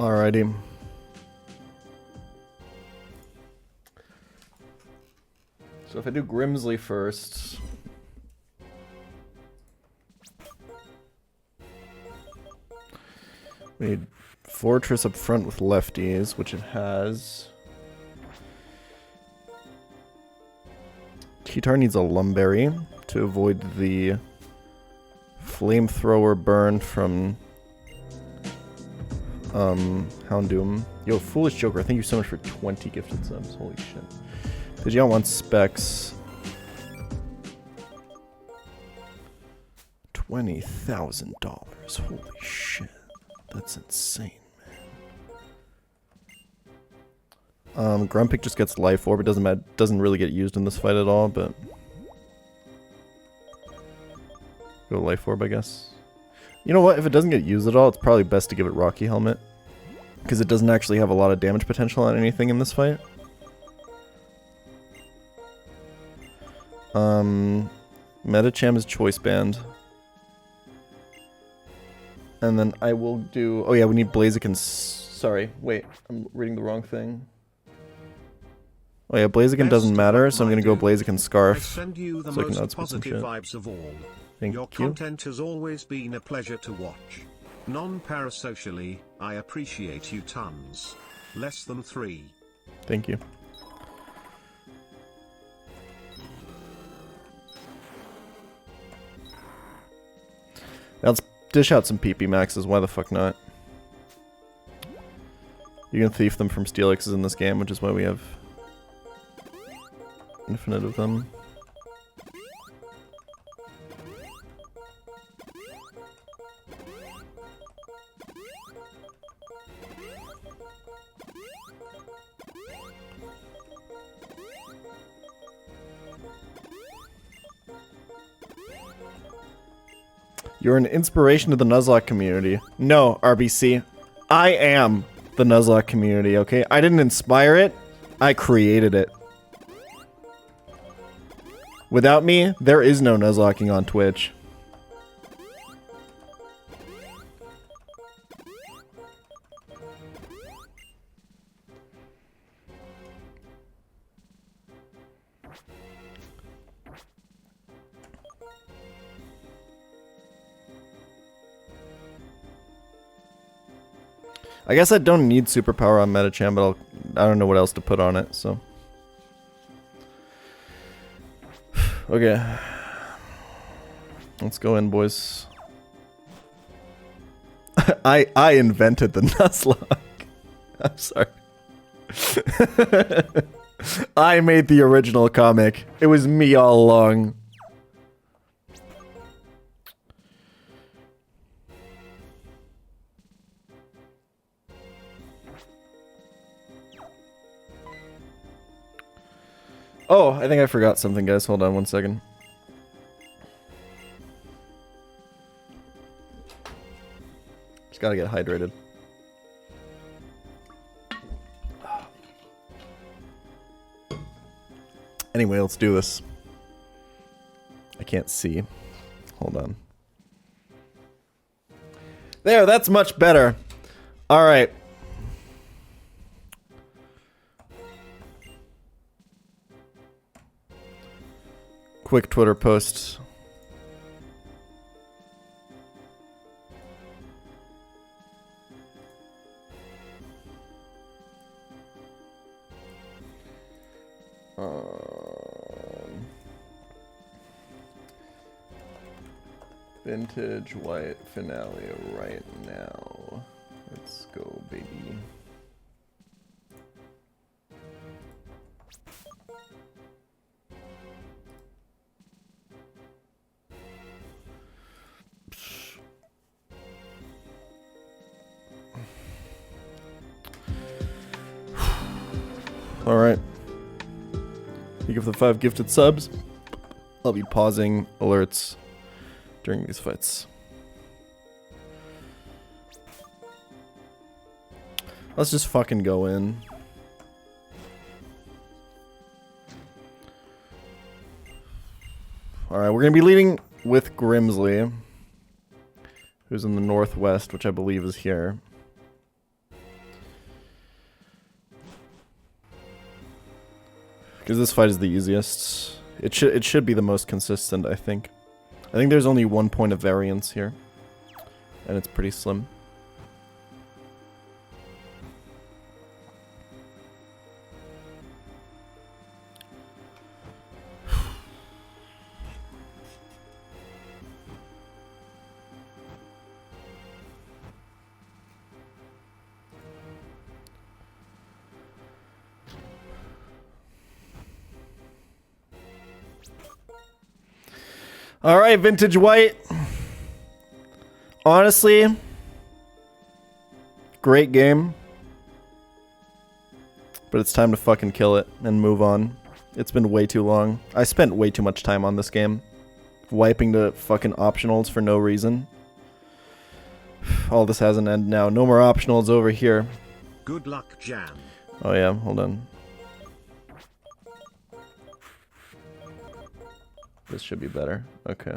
Alrighty. So if I do Grimsley first... We need Fortress up front with lefties, which it has. Cheetar needs a Lumberry to avoid the Flamethrower burn from Houndoom. Yo, Foolish Joker, thank you so much for 20 gifted subs. Holy shit. Pidgeot wants specs. $20,000. Holy shit. That's insane, man. Grumpig just gets Life Orb. It doesn't really get used in this fight at all, but go Life Orb, I guess. You know what? If it doesn't get used at all, it's probably best to give it Rocky Helmet, because it doesn't actually have a lot of damage potential on anything in this fight. Metacham is Choice Band. And then I will do... Oh yeah, we need Blaziken... Sorry, wait. I'm reading the wrong thing. Oh yeah, Blaziken doesn't matter, so I'm gonna go Blaziken Scarf. Send you the so I can most positive vibes of all. Thank Your you. content has always been a pleasure to watch. Non-parasocially, I appreciate you tons. Less than 3. Thank you. Now let's dish out some PP maxes, why the fuck not? You can thief them from Steelixes in this game, which is why we have infinite of them. You're an inspiration to the Nuzlocke community. No, RBC. I am the Nuzlocke community, okay? I didn't inspire it. I created it. Without me, there is no Nuzlocking on Twitch. I guess I don't need superpower on Metacham, but I don't know what else to put on it, so. Okay. Let's go in, boys. I invented the Nuzlocke. I'm sorry. I made the original comic. It was me all along. Oh, I think I forgot something, guys. Hold on one second. Just gotta get hydrated. Anyway, let's do this. I can't see. Hold on. There, that's much better. Alright. Quick Twitter post. Vintage white finale right now. Let's go, baby. Alright. You give the 5 gifted subs. I'll be pausing alerts during these fights. Let's just fucking go in. Alright, we're gonna be leading with Grimsley, who's in the northwest, which I believe is here. Because this fight is the easiest. It should be the most consistent, I think. I think there's only 1 point of variance here. And it's pretty slim. All right, Vintage White. Honestly, great game. But it's time to fucking kill it and move on. It's been way too long. I spent way too much time on this game. Wiping to fucking optionals for no reason. All this has an end now. No more optionals over here. Good luck, Jan. Oh yeah, hold on. This should be better. Okay.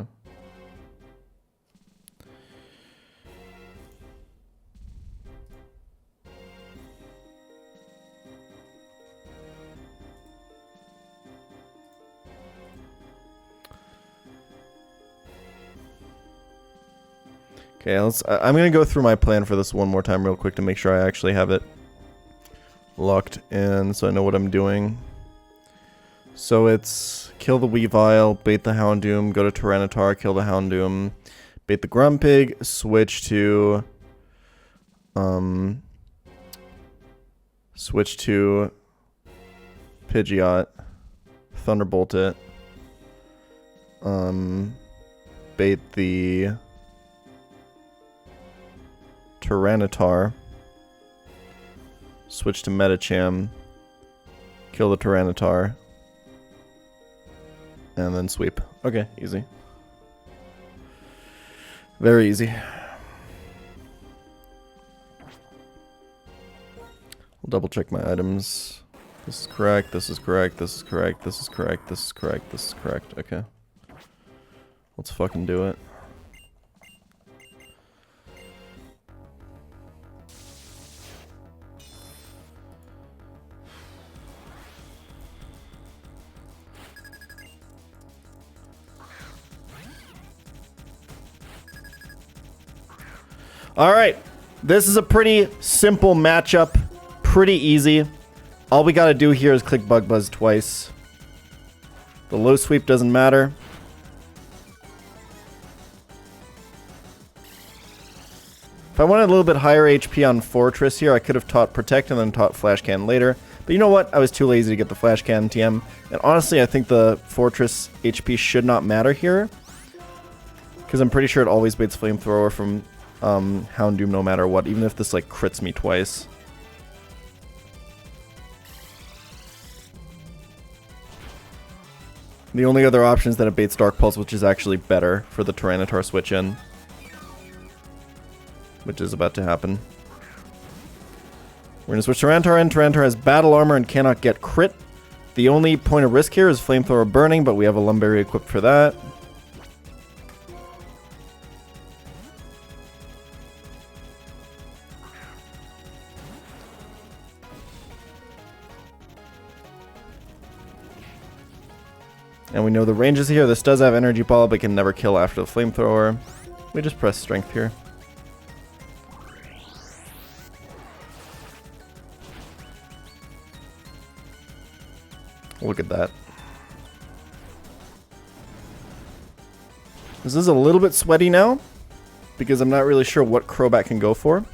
Okay, I'm gonna go through my plan for this one more time real quick to make sure I actually have it locked in so I know what I'm doing. So it's kill the Weavile, bait the Houndoom, go to Tyranitar, kill the Houndoom, bait the Grumpig, switch to Pidgeot, Thunderbolt it, bait the Tyranitar, switch to Medicham, kill the Tyranitar, and then sweep. Okay, easy. Very easy. I'll double check my items. This is correct, this is correct, this is correct, this is correct, this is correct, this is correct. Okay. Let's fucking do it. Alright, this is a pretty simple matchup, pretty easy. All we gotta do here is click Bug Buzz twice. The low sweep doesn't matter. If I wanted a little bit higher HP on Fortress here, I could have taught Protect and then taught Flash Cannon later. But you know what? I was too lazy to get the Flash Cannon TM. And honestly, I think the Fortress HP should not matter here. Because I'm pretty sure it always baits Flamethrower from Houndoom no matter what, even if this like crits me twice. The only other option is that it baits Dark Pulse, which is actually better for the Tyranitar switch in. Which is about to happen. We're going to switch Tyranitar in. Tyranitar has Battle Armor and cannot get crit. The only point of risk here is Flamethrower Burning, but we have a Lumberry equipped for that. And we know the ranges here. This does have Energy Ball, but can never kill after the Flamethrower. We just press Strength here. Look at that. This is a little bit sweaty now, because I'm not really sure what Crobat can go for.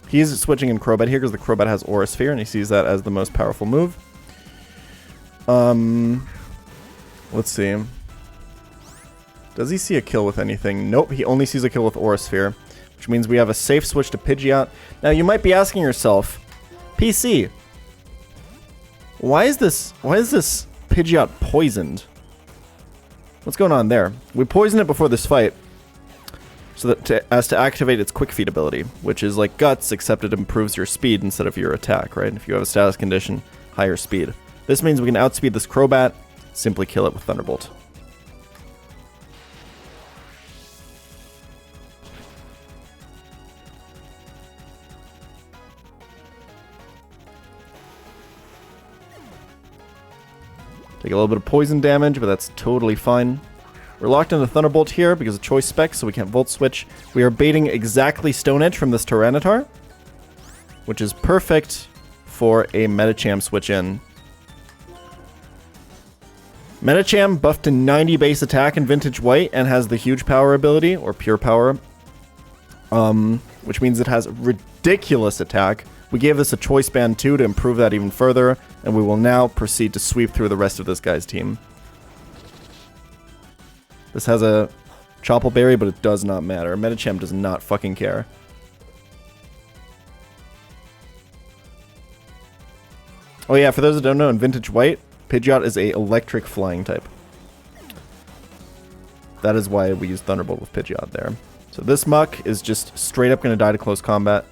He's switching in Crobat here because the Crobat has Aura Sphere, and he sees that as the most powerful move. Let's see. Does he see a kill with anything? Nope, he only sees a kill with Aura Sphere, which means we have a safe switch to Pidgeot. Now, you might be asking yourself, PC, why is this Pidgeot poisoned? What's going on there? We poisoned it before this fight, so that as to activate its Quick Feet ability, which is like Guts, except it improves your speed instead of your attack, right? If you have a status condition, higher speed. This means we can outspeed this Crobat, simply kill it with Thunderbolt. Take a little bit of poison damage, but that's totally fine. We're locked into Thunderbolt here because of choice specs, so we can't Volt Switch. We are baiting exactly Stone Edge from this Tyranitar, which is perfect for a Medicham switch in. Medicham buffed to 90 base attack in Vintage White and has the huge power ability, or pure power, which means it has ridiculous attack. We gave this a choice band too to improve that even further, and we will now proceed to sweep through the rest of this guy's team. This has a Chople Berry, but it does not matter. Medicham does not fucking care. Oh yeah, for those that don't know, in Vintage White, Pidgeot is a electric flying type. That is why we use Thunderbolt with Pidgeot there. So this Muck is just straight up going to die to close combat.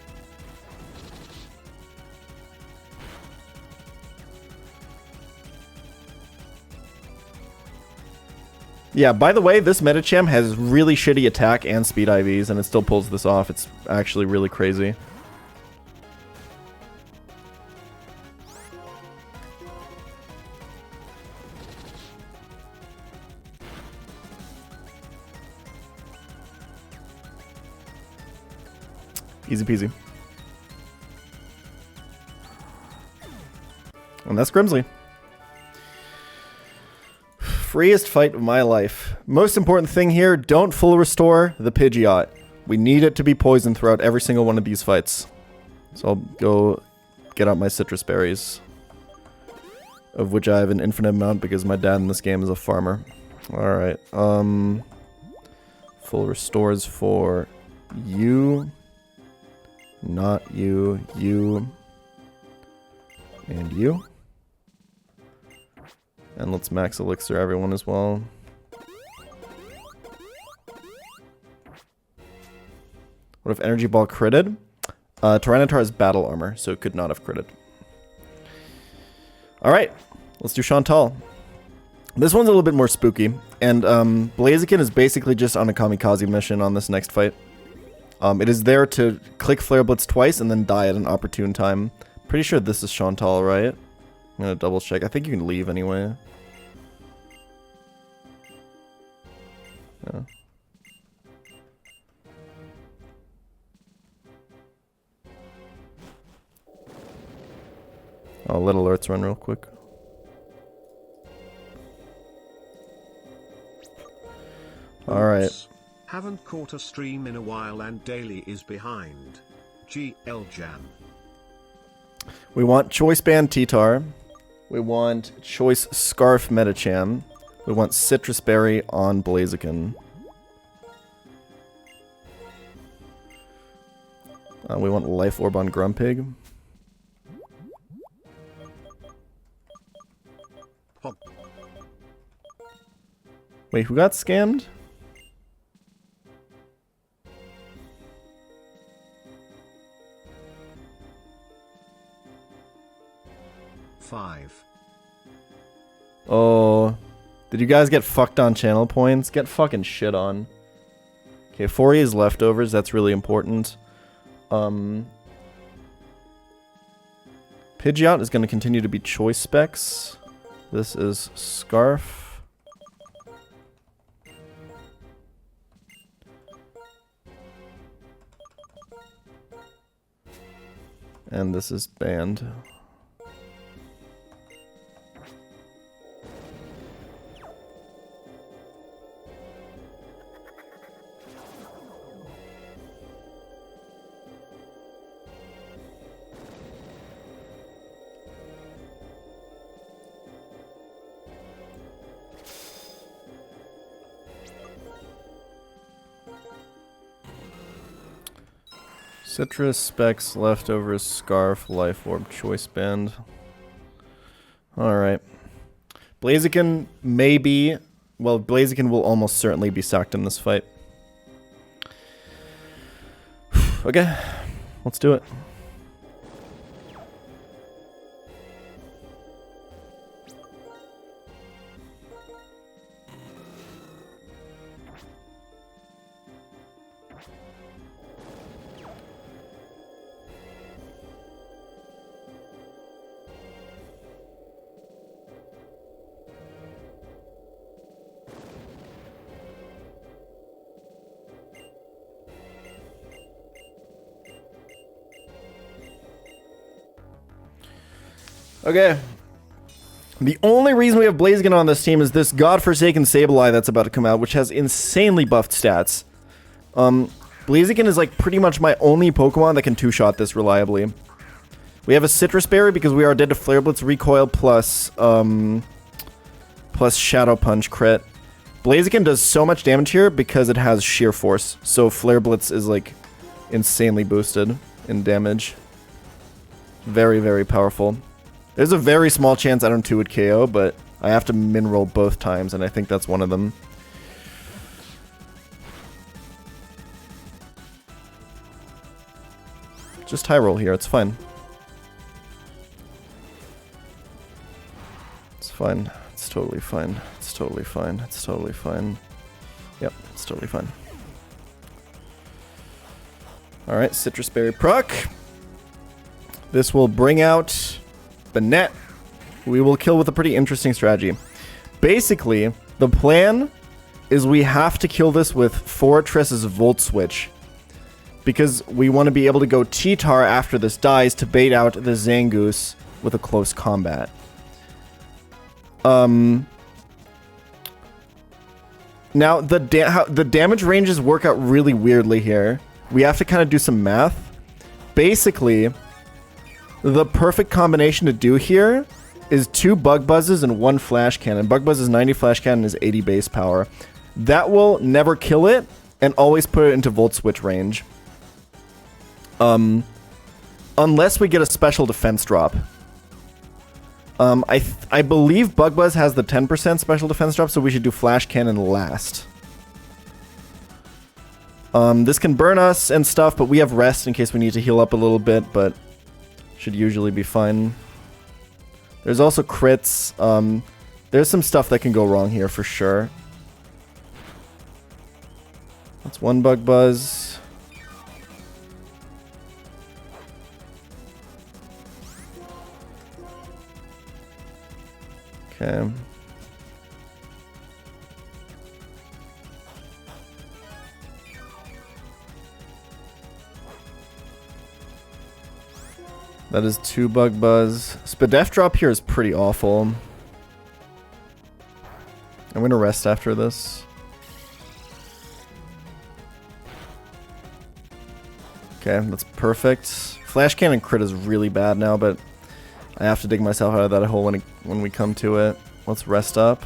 Yeah, by the way, this Medicham has really shitty attack and speed IVs, and it still pulls this off. It's actually really crazy. Easy peasy. And that's Grimsley. Freest fight of my life. Most important thing here, don't full restore the Pidgeot. We need it to be poisoned throughout every single one of these fights. So I'll go get out my citrus berries, of which I have an infinite amount because my dad in this game is a farmer. Alright, full restores for you, not you, you, and you. And let's max elixir everyone as well. What if Energy Ball critted? Tyranitar has battle armor, so it could not have critted. Alright, let's do Chantal. This one's a little bit more spooky, and Blaziken is basically just on a kamikaze mission on this next fight. It is there to click Flare Blitz twice and then die at an opportune time. Pretty sure this is Chantal, right? I'm gonna double check. I think you can leave anyway. Yeah. I'll let alerts run real quick. Alright. Haven't caught a stream in a while and daily is behind. GL Jam. We want Choice Band T-Tar. We want Choice Scarf Medicham. We want Citrus Berry on Blaziken. We want Life Orb on Grumpig. Hop. Wait, who got scammed? Five. Oh, did you guys get fucked on channel points? Get fucking shit on. Okay, 4 is leftovers. That's really important. Pidgeot is going to continue to be choice specs. This is Scarf. And this is Band. Citrus, Specs, Leftovers, Scarf, Life Orb, Choice Band. Alright. Blaziken may be... Well, Blaziken will almost certainly be sacked in this fight. Okay, let's do it. Okay. The only reason we have Blaziken on this team is this godforsaken Sableye that's about to come out, which has insanely buffed stats. Blaziken is like pretty much my only Pokemon that can two-shot this reliably. We have a Citrus Berry because we are dead to Flare Blitz, Recoil, plus Shadow Punch crit. Blaziken does so much damage here because it has Sheer Force, so Flare Blitz is like insanely boosted in damage. Very, very powerful. There's a very small chance I don't 2-hit KO, but I have to min roll both times, and I think that's one of them. Just high roll here, it's fine. It's fine. It's totally fine. It's totally fine. It's totally fine. Yep, it's totally fine. Alright, Citrus Berry proc. This will bring out Banette. We will kill with a pretty interesting strategy. Basically, the plan is we have to kill this with Fortress's Volt Switch. Because we want to be able to go T-Tar after this dies to bait out the Zangoose with a close combat. Now, the damage ranges work out really weirdly here. We have to kind of do some math. Basically, the perfect combination to do here is 2 Bug Buzzes and 1 Flash Cannon. Bug Buzz is 90, Flash Cannon is 80 base power. That will never kill it and always put it into Volt Switch range. Unless we get a special defense drop. I believe Bug Buzz has the 10% special defense drop, so we should do Flash Cannon last. This can burn us and stuff, but we have rest in case we need to heal up a little bit, but should usually be fine. There's also crits. There's some stuff that can go wrong here for sure. That's 1 Bug Buzz. Okay. That is 2 Bug Buzz. Spadef drop here is pretty awful. I'm gonna rest after this. Okay, that's perfect. Flash Cannon crit is really bad now, but I have to dig myself out of that hole when we come to it. Let's rest up.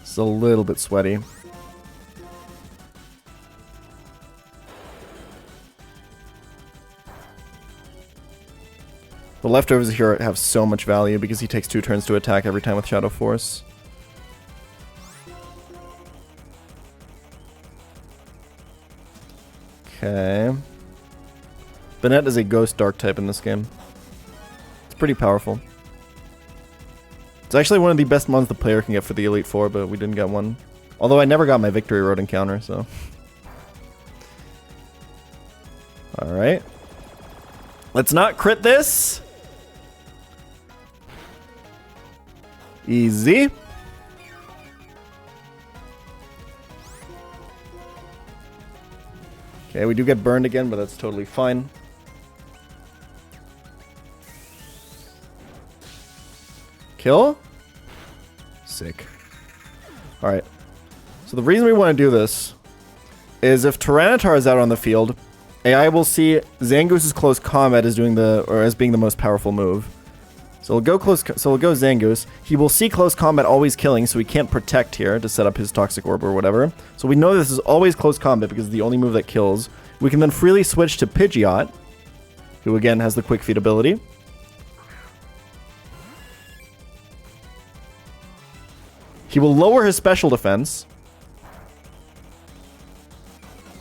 It's a little bit sweaty. The leftovers here have so much value because he takes 2 turns to attack every time with Shadow Force. Okay. Banette is a Ghost Dark type in this game. It's pretty powerful. It's actually one of the best mons the player can get for the Elite Four, but we didn't get one. Although I never got my Victory Road encounter, so... Alright. Let's not crit this! Easy. Okay, we do get burned again, but that's totally fine. Kill? Sick. Alright. So the reason we want to do this is if Tyranitar is out on the field, AI will see Zangoose's close combat as being the most powerful move. So we'll go close. So we'll go Zangoose. He will see close combat always killing, so he can't protect here to set up his Toxic Orb or whatever. So we know this is always close combat because it's the only move that kills. We can then freely switch to Pidgeot, who again has the Quick Feet ability. He will lower his special defense.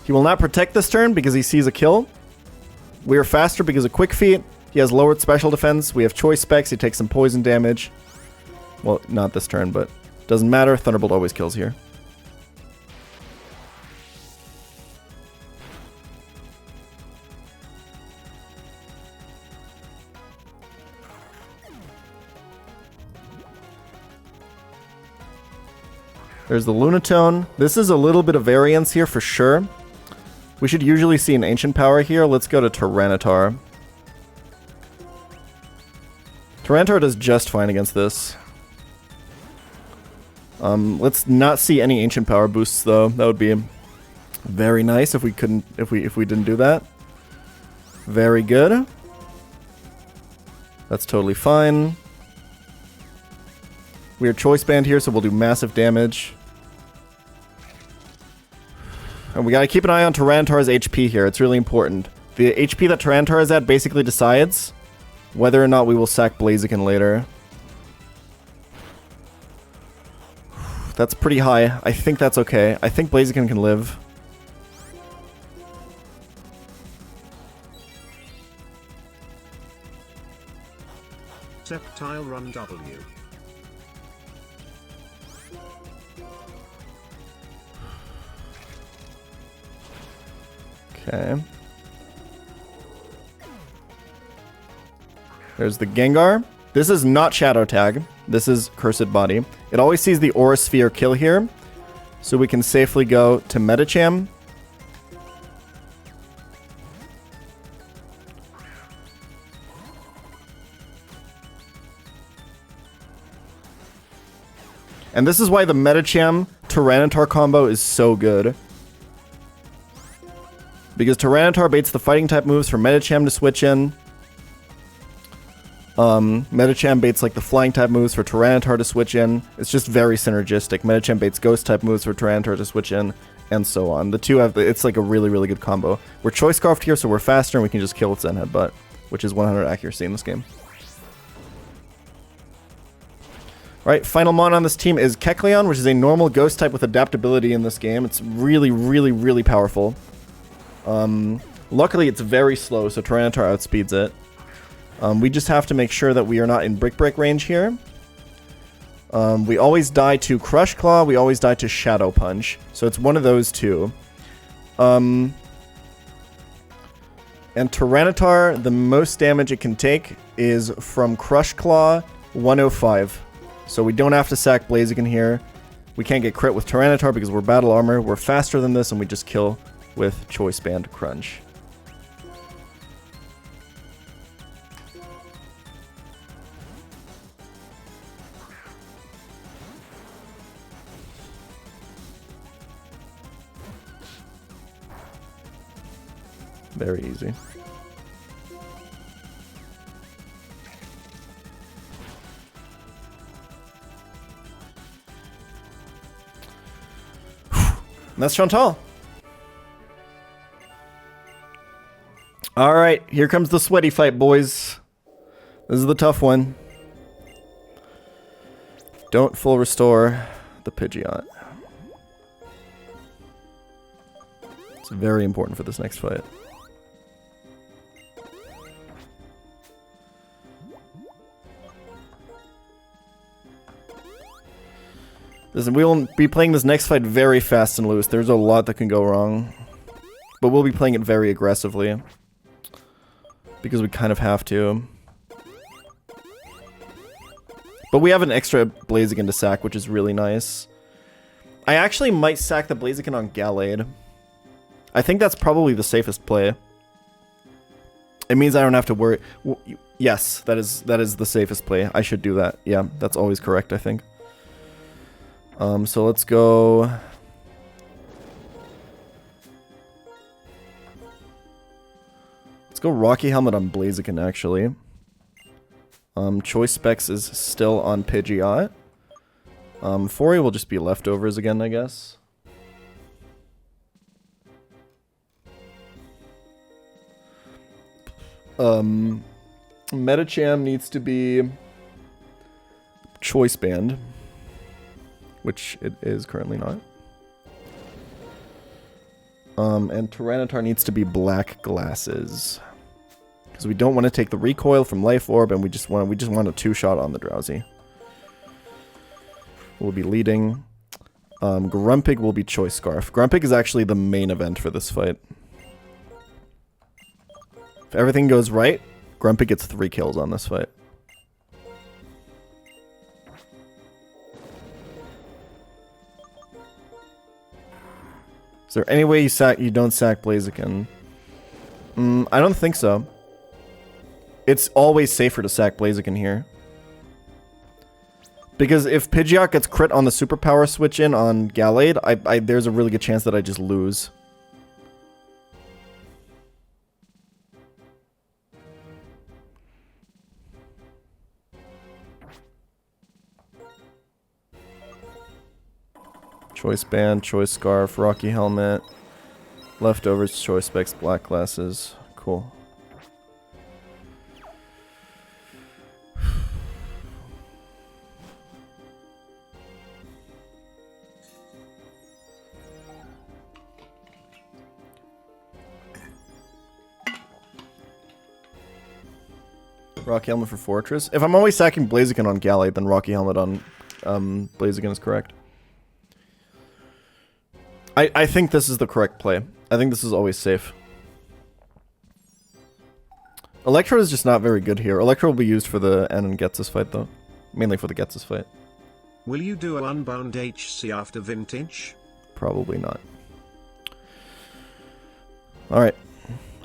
He will not protect this turn because he sees a kill. We are faster because of Quick Feet. He has lowered special defense. We have choice specs. He takes some poison damage. Well, not this turn, but doesn't matter. Thunderbolt always kills here. There's the Lunatone. This is a little bit of variance here for sure. We should usually see an Ancient Power here. Let's go to Tyranitar. Tyranitar does just fine against this. Let's not see any Ancient Power boosts though. That would be very nice if we couldn't, if we didn't do that. Very good. That's totally fine. We are Choice Band here, so we'll do massive damage. And we gotta keep an eye on Tyranitar's HP here. It's really important. The HP that Tyranitar is at basically decides whether or not we will sack Blaziken later. That's pretty high. I think that's okay. I think Blaziken can live. Sceptile Run W. Okay. There's the Gengar. This is not Shadow Tag. This is Cursed Body. It always sees the Aura Sphere kill here, so we can safely go to Medicham. And this is why the Medicham Tyranitar combo is so good. Because Tyranitar baits the fighting type moves for Medicham to switch in. Medicham baits like the flying type moves for Tyranitar to switch in. It's just very synergistic. Medicham baits ghost type moves for Tyranitar to switch in, and so on. The two have, it's like a really, really good combo. We're Choice Scarfed here, so we're faster and we can just kill with Zen Headbutt, which is 100 accuracy in this game. Alright, final mon on this team is Kecleon, which is a normal ghost type with adaptability in this game. It's really, really, really powerful. Luckily, it's very slow, so Tyranitar outspeeds it. We just have to make sure that we are not in Brick Break range here. We always die to Crush Claw, we always die to Shadow Punch. So it's one of those two. And Tyranitar, the most damage it can take is from Crush Claw 105. So we don't have to sack Blaziken here. We can't get crit with Tyranitar because we're Battle Armor. We're faster than this and we just kill with Choice Band Crunch. Very easy. And that's Chantal. Alright, here comes the sweaty fight, boys. This is the tough one. Don't full restore the Pidgeot. It's very important for this next fight. Listen, we will be playing this next fight very fast and loose. There's a lot that can go wrong. But we'll be playing it very aggressively. Because we kind of have to. But we have an extra Blaziken to sack, which is really nice. I actually might sack the Blaziken on Gallade. I think that's probably the safest play. It means I don't have to worry. Yes, that is the safest play. I should do that. Yeah, that's always correct, I think. So let's go. Let's go Rocky Helmet on Blaziken, actually. Choice Specs is still on Pidgeot. Fori will just be leftovers again, I guess. Medicham needs to be Choice Band, which it is currently not. And Tyranitar needs to be Black Glasses, because we don't want to take the recoil from Life Orb, and we just want a two-shot on the Drowsy. We'll be leading. Grumpig will be Choice Scarf. Grumpig is actually the main event for this fight. If everything goes right, Grumpig gets 3 kills on this fight. Is there any way you don't sack Blaziken? I don't think so. It's always safer to sack Blaziken here. Because if Pidgeot gets crit on the superpower switch in on Gallade, there's a really good chance that I just lose. Choice Band, Choice Scarf, Rocky Helmet, Leftovers, Choice Specs, Black Glasses. Cool. Rocky Helmet for Fortress. If I'm always sacking Blaziken on Gallade, then Rocky Helmet on Blaziken is correct. I think this is the correct play. I think this is always safe. Electro is just not very good here. Electro will be used for the N and Getsus fight, though. Mainly for the Getsus fight. Will you do a Unbound HC after Vintage? Probably not. Alright.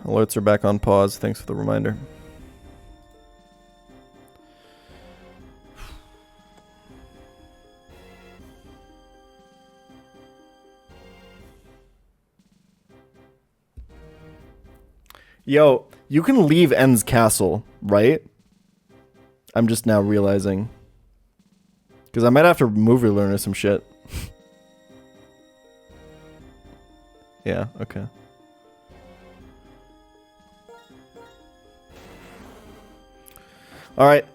Alerts are back on pause. Thanks for the reminder. Yo, you can leave N's castle, right? I'm just now realizing. Because I might have to move relearn or some shit. Yeah, okay. Alright.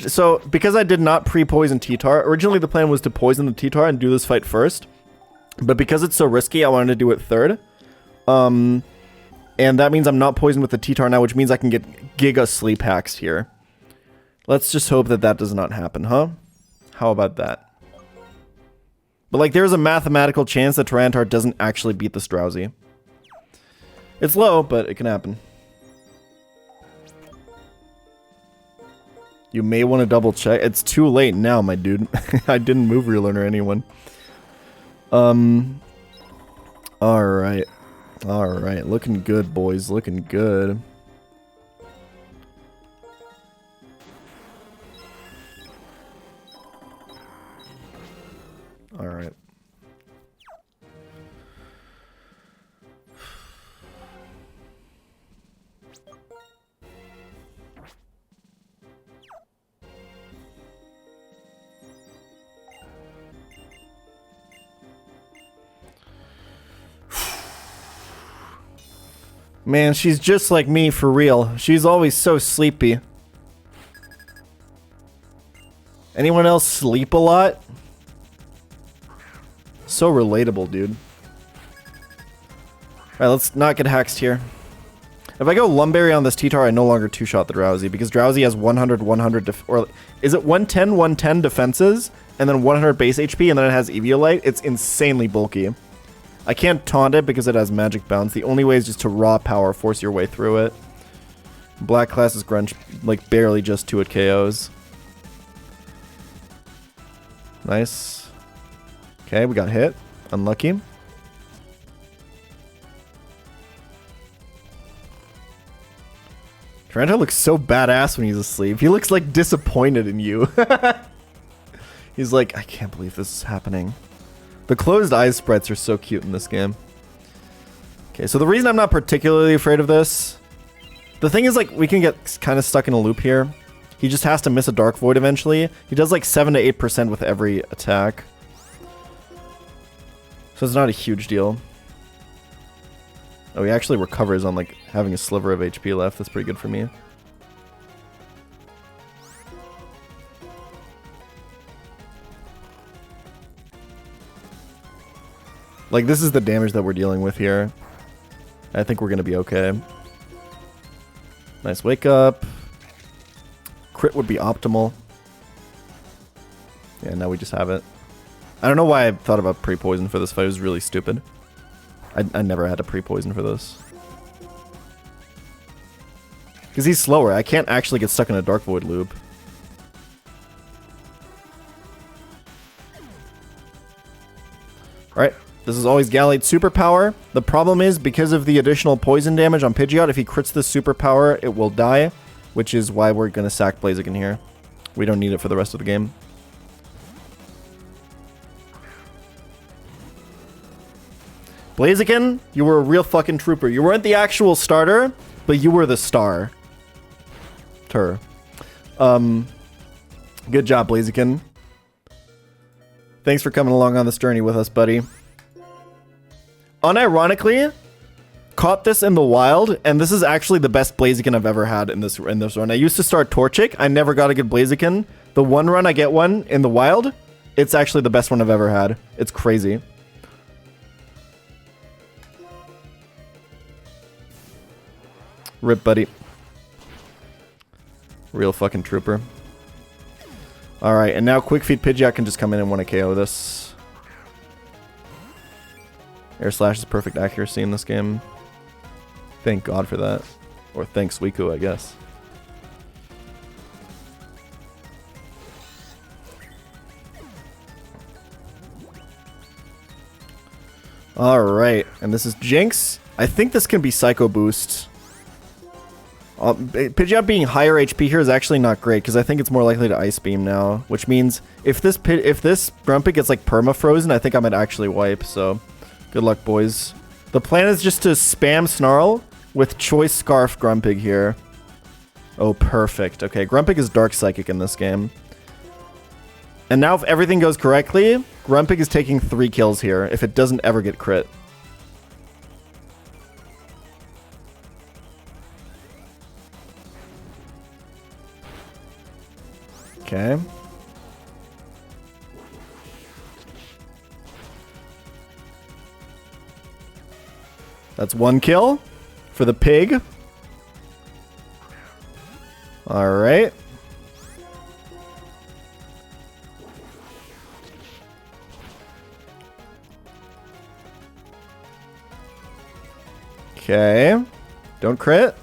So, because I did not pre-poison T-Tar, originally the plan was to poison the T-Tar and do this fight first. But because it's so risky, I wanted to do it third. And that means I'm not poisoned with the T-Tar now, which means I can get Giga Sleep Hacks here. Let's just hope that that does not happen, huh? How about that? But, like, there's a mathematical chance that Tyranitar doesn't actually beat this Drowsy. It's low, but it can happen. You may want to double check. It's too late now, my dude. I didn't move relearn or anyone. Alright. Alright, looking good, boys. Looking good. Alright. Man, she's just like me for real. She's always so sleepy. Anyone else sleep a lot? So relatable, dude. Alright, let's not get hexed here. If I go Lumberry on this T-Tar, I no longer two-shot the Drowsy, because Drowsy has 100, 100, or is it 110, 110 defenses, and then 100 base HP, and then it has Eviolite? It's insanely bulky. I can't taunt it because it has Magic Bounce. The only way is just to raw power, force your way through it. Black Class is Grunch, like, barely just 2 at KOs. Nice. Okay, we got hit. Unlucky. Tyranitar looks so badass when he's asleep. He looks, like, disappointed in you. He's like, I can't believe this is happening. The closed eyes sprites are so cute in this game. Okay, so the reason I'm not particularly afraid of this... The thing is, like, we can get kind of stuck in a loop here. He just has to miss a Dark Void eventually. He does, like, 7 to 8% with every attack. So it's not a huge deal. Oh, he actually recovers on, like, having a sliver of HP left. That's pretty good for me. Like, this is the damage that we're dealing with here. I think we're going to be okay. Nice wake up. Crit would be optimal. Yeah, now we just have it. I don't know why I thought about pre-poison for this fight. It was really stupid. I never had a pre-poison for this. Because he's slower. I can't actually get stuck in a Dark Void loop. Alright. This is always Gallade superpower. The problem is, because of the additional poison damage on Pidgeot, if he crits this superpower, it will die, which is why we're going to sack Blaziken here. We don't need it for the rest of the game. Blaziken, you were a real fucking trooper. You weren't the actual starter, but you were the star. Good job, Blaziken. Thanks for coming along on this journey with us, buddy. Unironically, caught this in the wild, and this is actually the best Blaziken I've ever had in this run. I used to start Torchic. I never got a good Blaziken. The one run I get one in the wild, it's actually the best one I've ever had. It's crazy. Rip, buddy. Real fucking trooper. Alright, and now Quick Feet Pidgeot can just come in and want to KO this. Air Slash is perfect accuracy in this game. Thank God for that. Or thanks Suicune, I guess. Alright, and this is Jinx. I think this can be Psycho Boost. Pidgeot being higher HP here is actually not great, because I think it's more likely to Ice Beam now, which means if this Grumpig gets like perma-frozen, I think I might actually wipe, so good luck, boys. The plan is just to spam Snarl with Choice Scarf Grumpig here. Oh, perfect. Okay, Grumpig is Dark Psychic in this game. And now if everything goes correctly, Grumpig is taking 3 kills here, if it doesn't ever get crit. Okay. That's 1 kill for the pig. All right. Okay. Don't crit.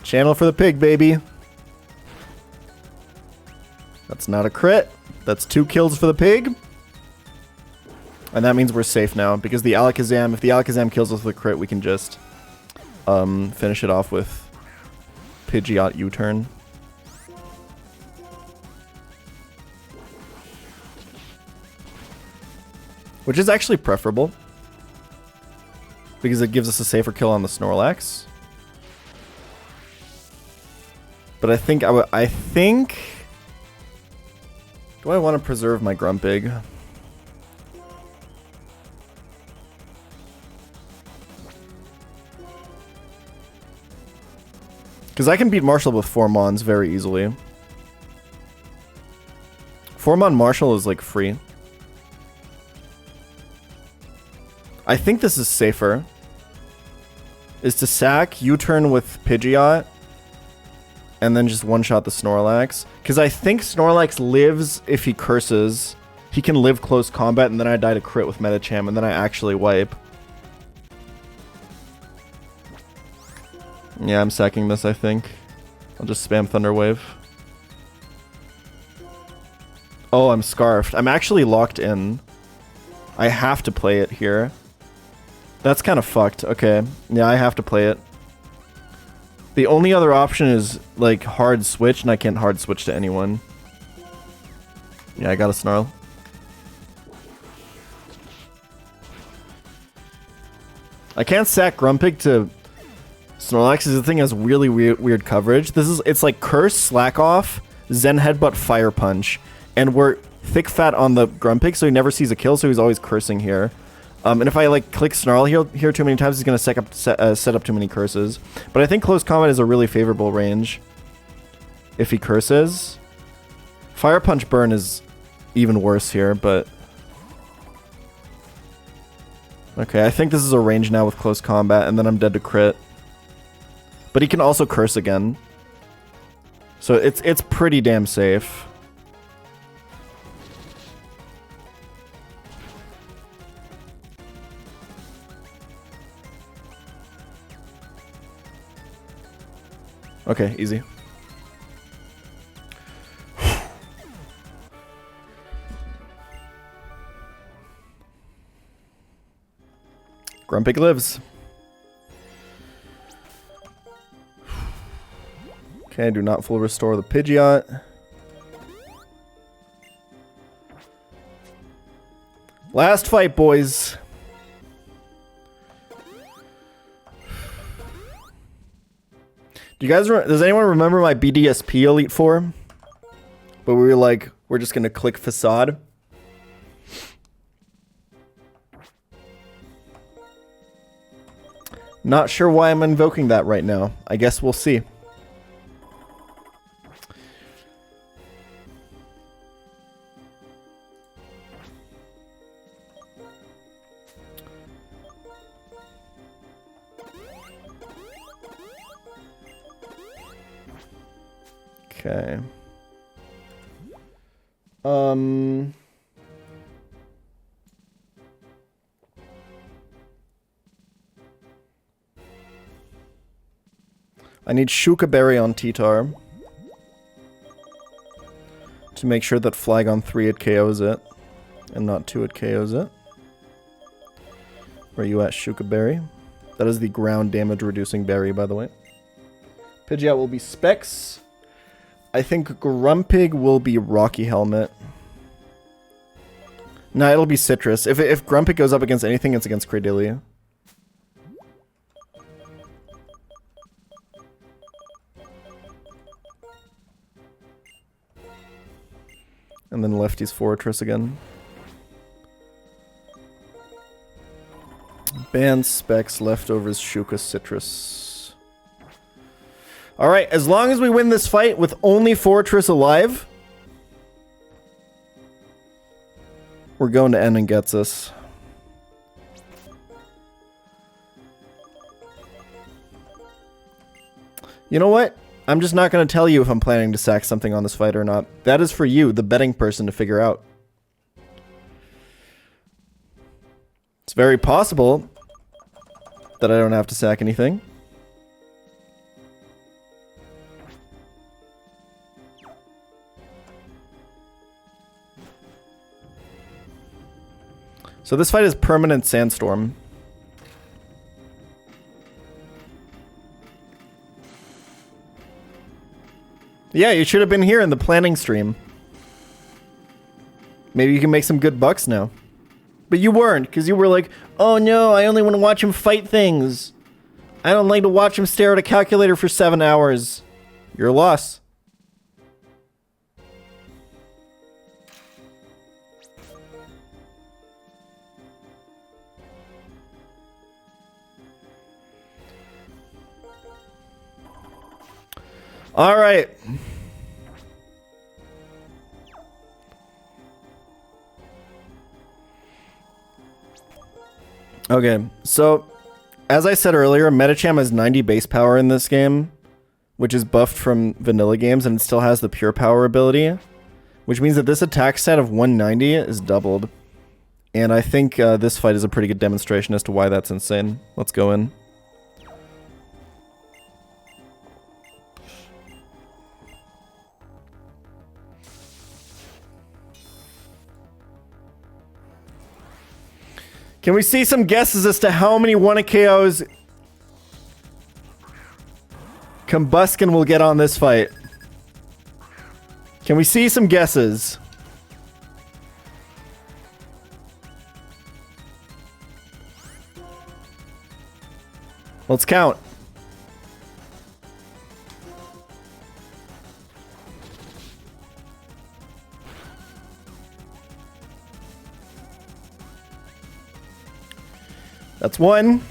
Channel for the pig, baby. That's not a crit. That's 2 kills for the pig. And that means we're safe now, because the Alakazam, if the Alakazam kills us with a crit, we can just finish it off with Pidgeot U-turn. Which is actually preferable, because it gives us a safer kill on the Snorlax. But I think I think... Do I want to preserve my Grumpig? Because I can beat Marshall with 4 Mons very easily. 4 Mon Marshall is like free. I think this is safer. Is to sack, U-turn with Pidgeot, and then just one-shot the Snorlax. Because I think Snorlax lives if he curses. He can live close combat, and then I die to crit with Medicham, and then I actually wipe. Yeah, I'm sacking this, I think. I'll just spam Thunder Wave. Oh, I'm Scarfed. I'm actually locked in. I have to play it here. That's kind of fucked. Okay. Yeah, I have to play it. The only other option is, like, hard switch, and I can't hard switch to anyone. Yeah, I got a Snarl. I can't sack Grumpig to Snorlax, because the thing has really weird coverage. It's like Curse, Slack Off, Zen Headbutt, Fire Punch. And we're thick fat on the Grumpig, so he never sees a kill, so he's always cursing here. And if I like click Snarl here too many times, he's gonna set up too many curses. But I think close combat is a really favorable range if he curses. Fire Punch Burn is even worse here, but okay, I think this is a range now with close combat, and then I'm dead to crit. But he can also curse again, so it's pretty damn safe. Okay, easy. Grumpig lives. Okay, do not full restore the Pidgeot. Last fight, boys. Do you guys? Does anyone remember my BDSP Elite Four? But we were like, we're just gonna click facade. Not sure why I'm invoking that right now. I guess we'll see. Okay. I need Shuka Berry on T-Tar to make sure that Flygon 3 it KOs it and not 2 it KOs it. Where are you at, Shuka Berry? That is the ground damage reducing berry, by the way. Pidgeot will be Specs. I think Grumpig will be Rocky Helmet. Nah, it'll be Citrus. If Grumpig goes up against anything, it's against Cradily. And then Lefty's Fortress again. Ban Specs, Leftovers, Shuka, Citrus. Alright, as long as we win this fight with only Fortress alive, we're going to N and gets us. You know what? I'm just not going to tell you if I'm planning to sack something on this fight or not. That is for you, the betting person, to figure out. It's very possible that I don't have to sack anything. So this fight is permanent Sandstorm. Yeah, you should have been here in the planning stream. Maybe you can make some good bucks now. But you weren't, because you were like, oh no, I only want to watch him fight things. I don't like to watch him stare at a calculator for 7 hours. Your loss. All right. Okay, so as I said earlier, Medicham has 90 base power in this game, which is buffed from vanilla games, and it still has the pure power ability, which means that this attack stat of 190 is doubled. And I think this fight is a pretty good demonstration as to why that's insane. Let's go in. Can we see some guesses as to how many 1-KOs Combuskin will get on this fight? Can we see some guesses? Let's count. That's one.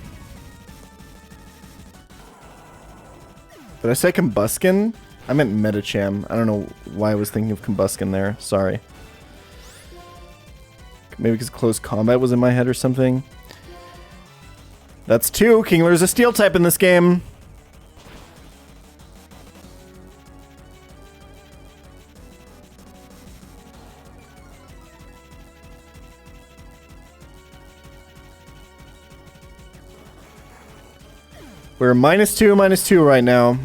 Did I say Combuskin? I meant Medicham. I don't know why I was thinking of Combuskin there. Sorry. Maybe because close combat was in my head or something. That's two. Kingler's a steel type in this game. We're -2 right now.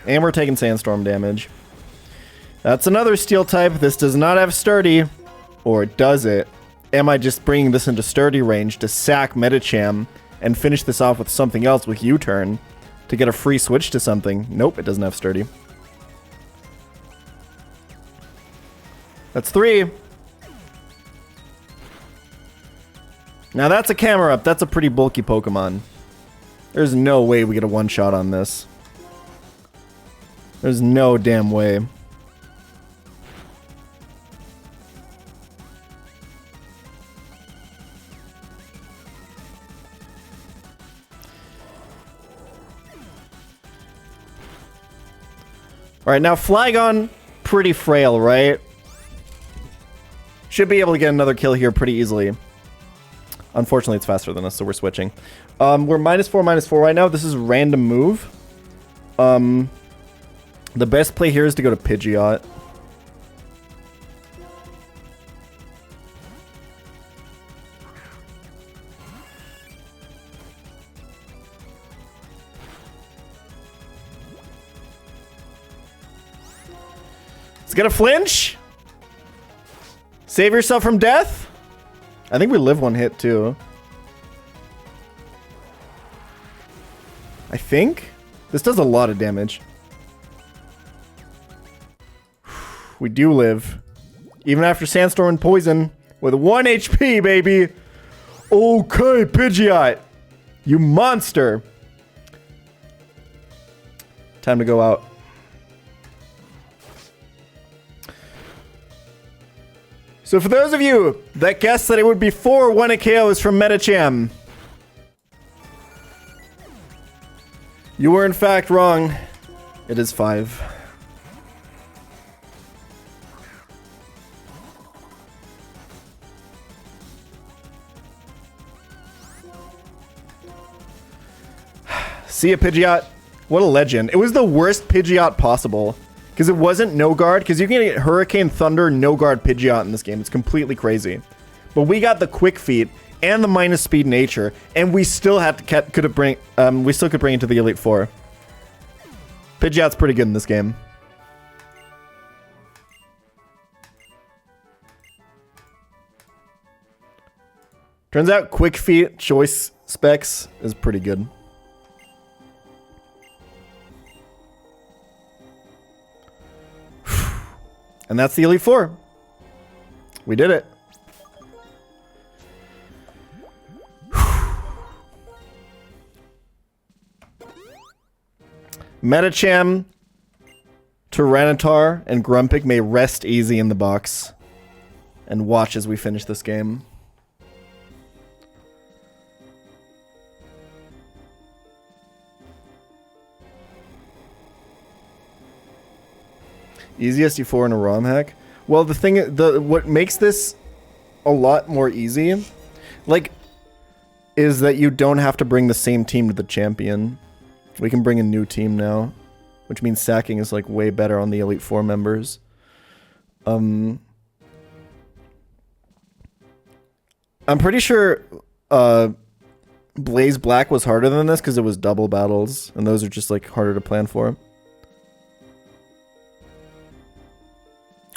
And we're taking Sandstorm damage. That's another steel type. This does not have Sturdy. Or does it? am I just bringing this into sturdy range to sack Medicham and finish this off with something else with U-turn to get a free switch to something? Nope, it doesn't have sturdy. That's 3. Now that's a camera up. That's a pretty bulky Pokemon. There's no way we get a one-shot on this. There's no damn way. Alright, now Flygon, pretty frail, right? Should be able to get another kill here pretty easily. Unfortunately, it's faster than us, so we're switching. We're -4/-4 right now. This is random move. The best play here is to go to Pidgeot. It's gonna flinch. Save yourself from death. I think we live 1 hit too. I think this does a lot of damage. We do live. Even after Sandstorm and Poison. With 1 HP, baby. Okay, Pidgeot. You monster. Time to go out. So for those of you that guessed that it would be 4 1-hit KOs from Medicham, you were in fact wrong. It is 5. See ya, Pidgeot. What a legend. It was the worst Pidgeot possible. Because it wasn't no guard. Because you can get Hurricane, Thunder, no guard Pidgeot in this game. It's completely crazy. But we got the quick feet and the minus speed nature. And we still had to could bring it to the Elite Four. Pidgeot's pretty good in this game. Turns out quick feet choice specs is pretty good. And that's the Elite Four. We did it. Medicham, Tyranitar, and Grumpig may rest easy in the box. And watch as we finish this game. Easiest U4 in a ROM hack? Well, the thing, what makes this a lot more easy, like, is that you don't have to bring the same team to the champion. We can bring a new team now, which means sacking is, like, way better on the Elite Four members. I'm pretty sure, Blaze Black was harder than this because it was double battles, and those are just, like, harder to plan for.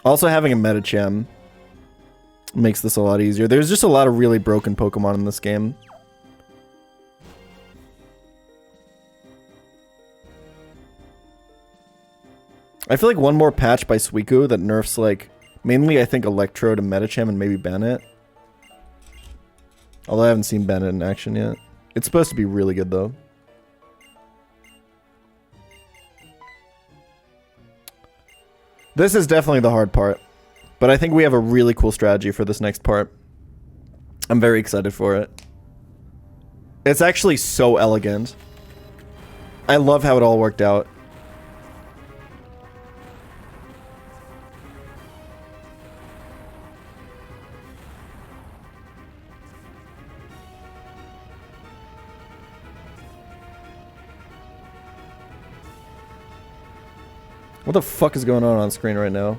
Also, having a Medicham makes this a lot easier. There's just a lot of really broken Pokemon in this game. I feel like one more patch by Suicune that nerfs, like, mainly, I think, Electrode and Medicham and maybe Bennett. Although I haven't seen Bennett in action yet. It's supposed to be really good, though. This is definitely the hard part, but I think we have a really cool strategy for this next part. I'm very excited for it. It's actually so elegant. I love how it all worked out. What the fuck is going on screen right now?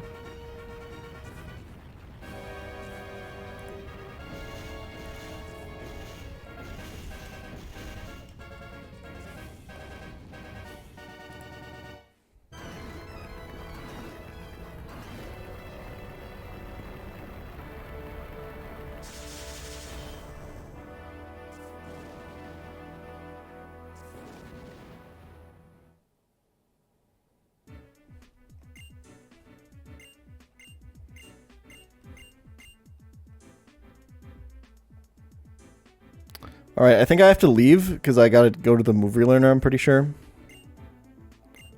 Alright, I think I have to leave because I gotta go to the move relearner, I'm pretty sure.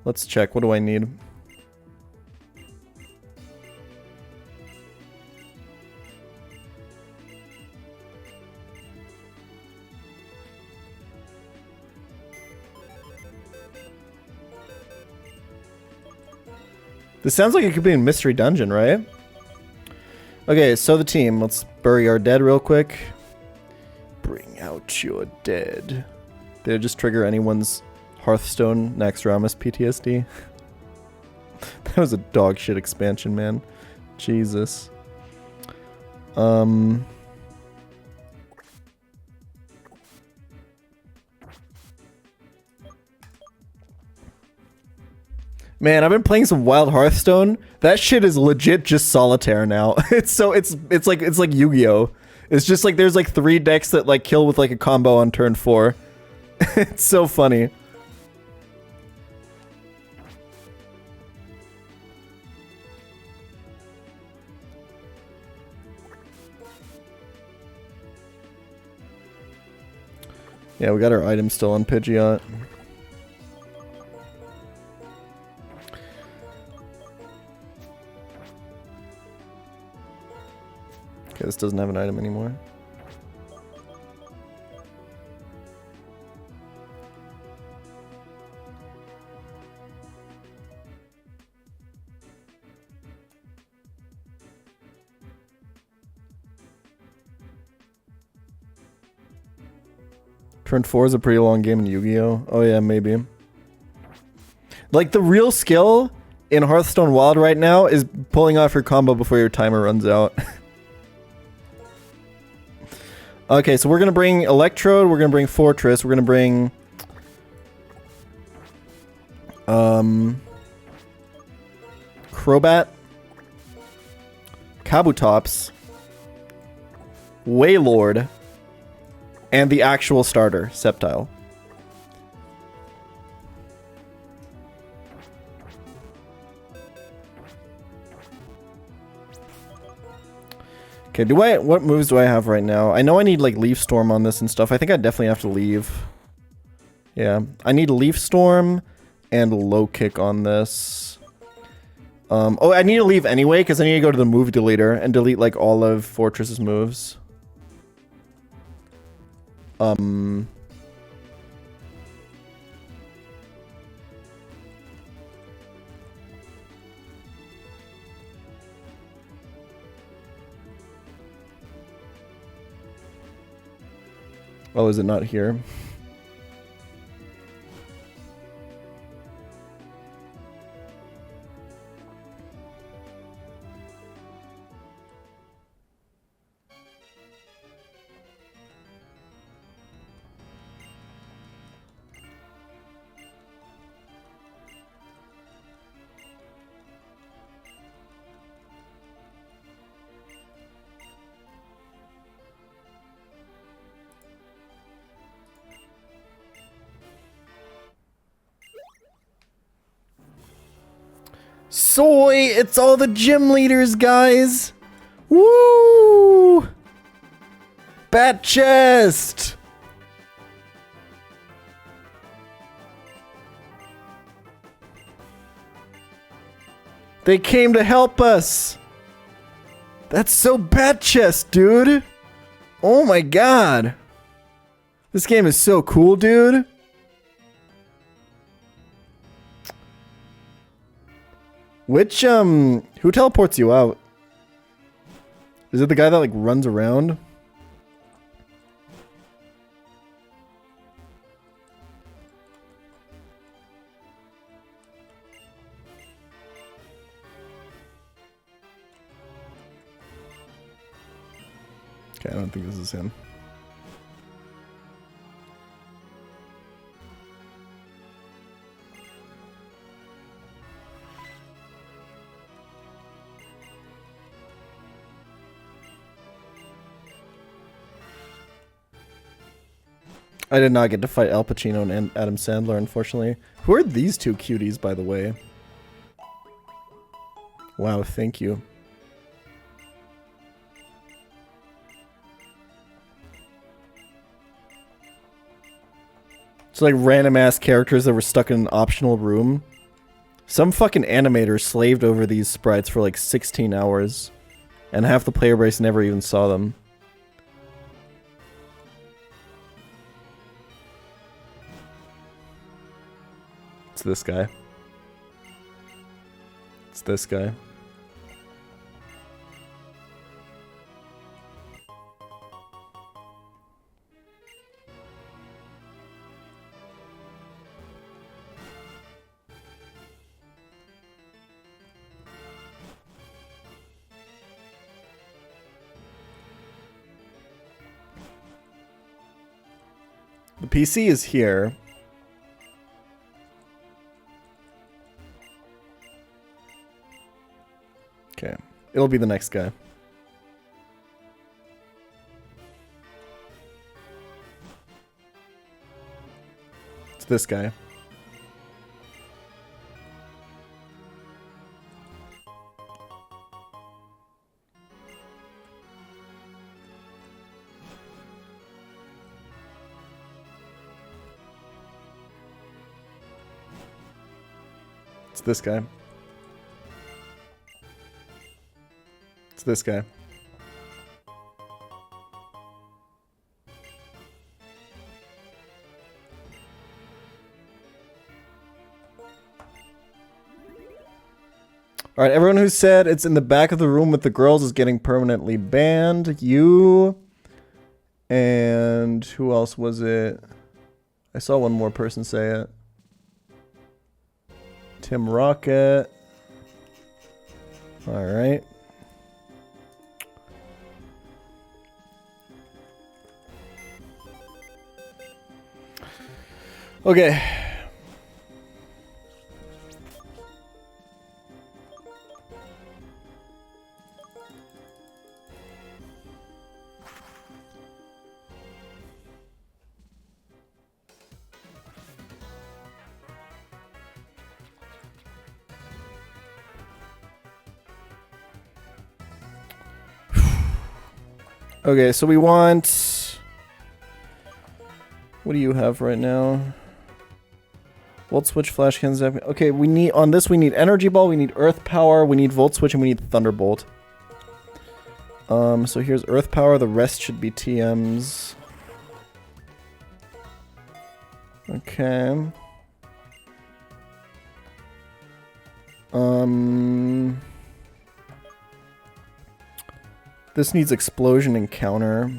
Let's check. What do I need? This sounds like it could be a mystery dungeon, right? Okay, so the team. Let's bury our dead real quick. Bring out your dead. Did it just trigger anyone's Hearthstone Naxxramas PTSD? That was a dog shit expansion, man. Jesus. Man, I've been playing some Wild Hearthstone. That shit is legit just solitaire now. It's like Yu-Gi-Oh! It's just like there's like 3 decks that like kill with like a combo on turn 4. It's so funny. Yeah, we got our items still on Pidgeot. Okay, this doesn't have an item anymore. Turn 4 is a pretty long game in Yu-Gi-Oh! Oh yeah, maybe. Like, the real skill in Hearthstone Wild right now is pulling off your combo before your timer runs out. Okay, so we're gonna bring Electrode, we're gonna bring Fortress, we're gonna bring... Crobat. Kabutops. Waylord. And the actual starter, Sceptile. Okay, what moves do I have right now? I know I need like Leaf Storm on this and stuff. I think I definitely have to leave. Yeah, I need Leaf Storm and Low Kick on this. Oh, I need to leave anyway because I need to go to the move deleter and delete like all of Fortress's moves. Oh, is it not here? Soy! It's all the gym leaders, guys! Woo! Bat chest! They came to help us! That's so bat chest, dude! Oh my god! This game is so cool, dude! Which, who teleports you out? Is it the guy that, like, runs around? Okay, I don't think this is him. I did not get to fight Al Pacino and Adam Sandler, unfortunately. Who are these two cuties, by the way? Wow, thank you. It's like random ass characters that were stuck in an optional room. Some fucking animator slaved over these sprites for like 16 hours. And half the player base never even saw them. It's this guy. It's this guy. The PC is here. Okay. It'll be the next guy. It's this guy. It's this guy. It's this guy. Alright, everyone who said it's in the back of the room with the girls is getting permanently banned. You. And who else was it? I saw one more person say it. Tim Rocket. Alright. Okay. Okay, so we want... What do you have right now? Volt switch, flash cans. Okay, we need on this. We need energy ball. We need earth power. We need volt switch, and we need thunderbolt. So here's earth power. The rest should be TMs. Okay. This needs explosion and counter.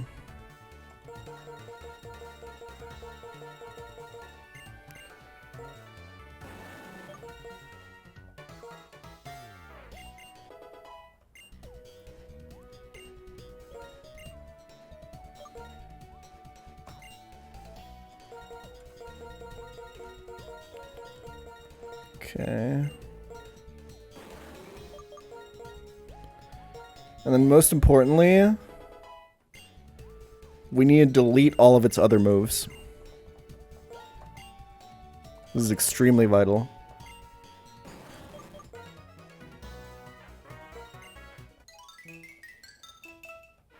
Okay. And then most importantly, we need to delete all of its other moves. This is extremely vital.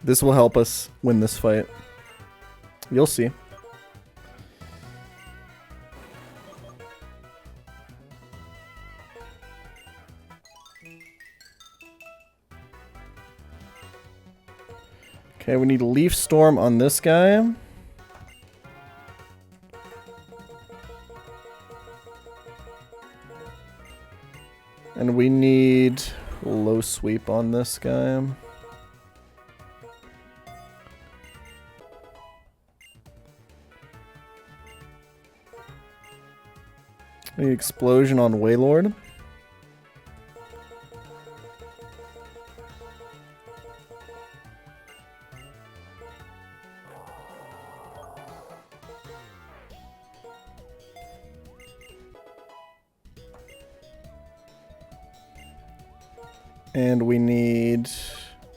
This will help us win this fight. You'll see. Okay, we need Leaf Storm on this guy. And we need Low Sweep on this guy. We need Explosion on Wailord. And we need...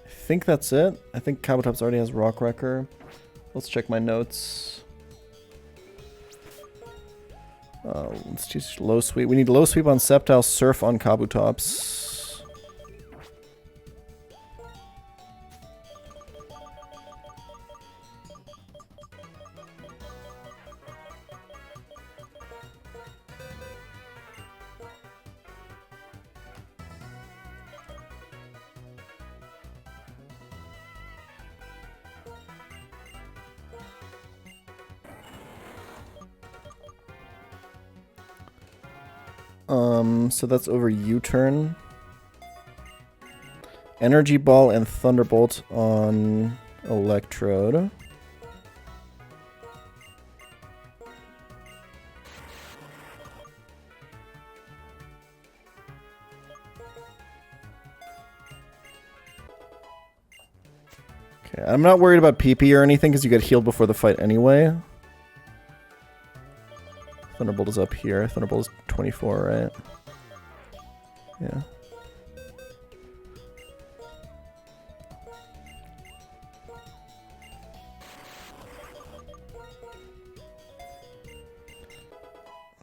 I think that's it. I think Kabutops already has Rock Wrecker. Let's check my notes. Let's choose Low Sweep. We need Low Sweep on Sceptile, Surf on Kabutops. So that's over U-turn. Energy Ball and Thunderbolt on Electrode. Okay, I'm not worried about PP or anything because you get healed before the fight anyway. Thunderbolt is up here. Thunderbolt is 24, right? Yeah.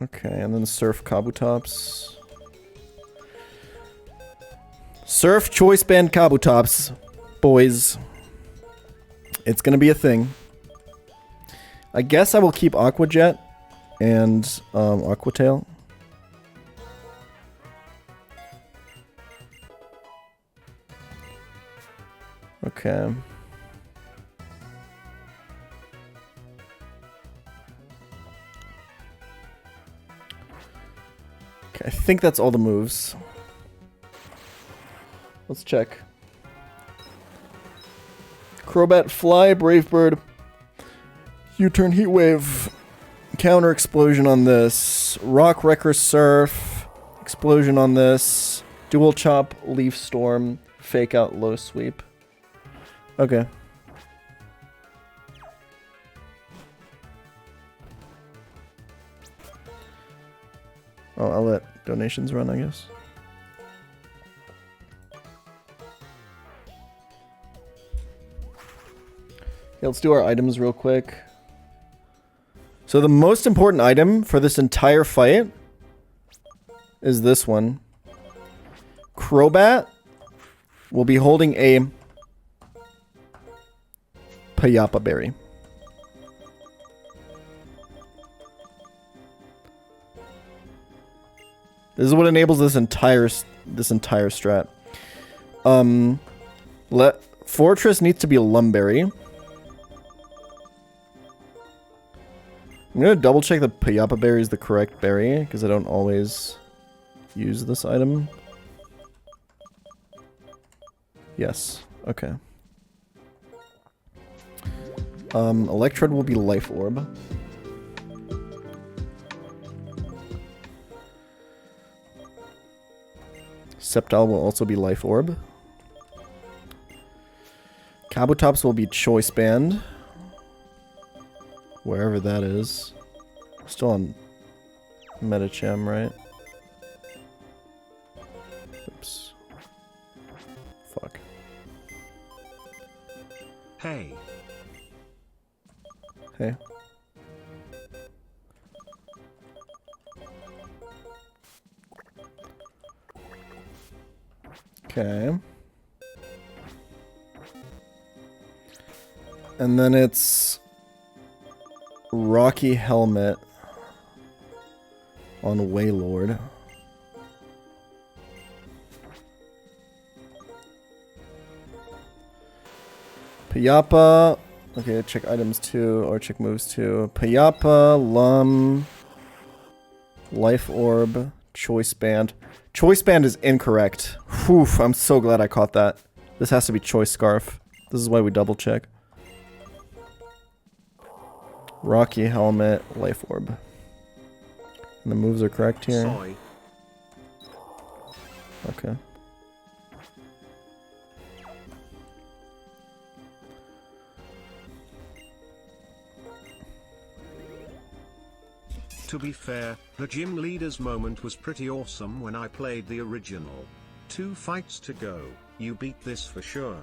Okay, and then Surf Kabutops. Surf Choice Band Kabutops, boys. It's gonna be a thing. I guess I will keep Aqua Jet and Aqua Tail. Okay. Okay, I think that's all the moves. Let's check. Crobat, Fly, Brave Bird, U-turn, Heat Wave, Counter Explosion on this, Rock, Wrecker, Surf, Explosion on this, Dual Chop, Leaf Storm, Fake Out, Low Sweep. Okay. Oh, I'll let donations run, I guess. Okay, let's do our items real quick. So the most important item for this entire fight is this one. Crobat will be holding a Payapa Berry. This is what enables this entire strat. Fortress needs to be a Lumberry. I'm gonna double check that Payapa Berry is the correct berry, because I don't always use this item. Yes. Okay. Electrode will be Life Orb. Sceptile will also be Life Orb. Kabutops will be Choice Band. Wherever that is. Still on Metacham, right? Oops. Fuck. Hey. Hey. Okay. And then it's Rocky Helmet on Wailord. Payapa. Okay, check items too, or check moves too. Payapa, Lum, Life Orb, Choice Band. Choice Band is incorrect. Whew, I'm so glad I caught that. This has to be Choice Scarf. This is why we double check. Rocky Helmet, Life Orb. And the moves are correct here. Soy. Okay. To be fair, the gym leader's moment was pretty awesome when I played the original. 2 fights to go, you beat this for sure.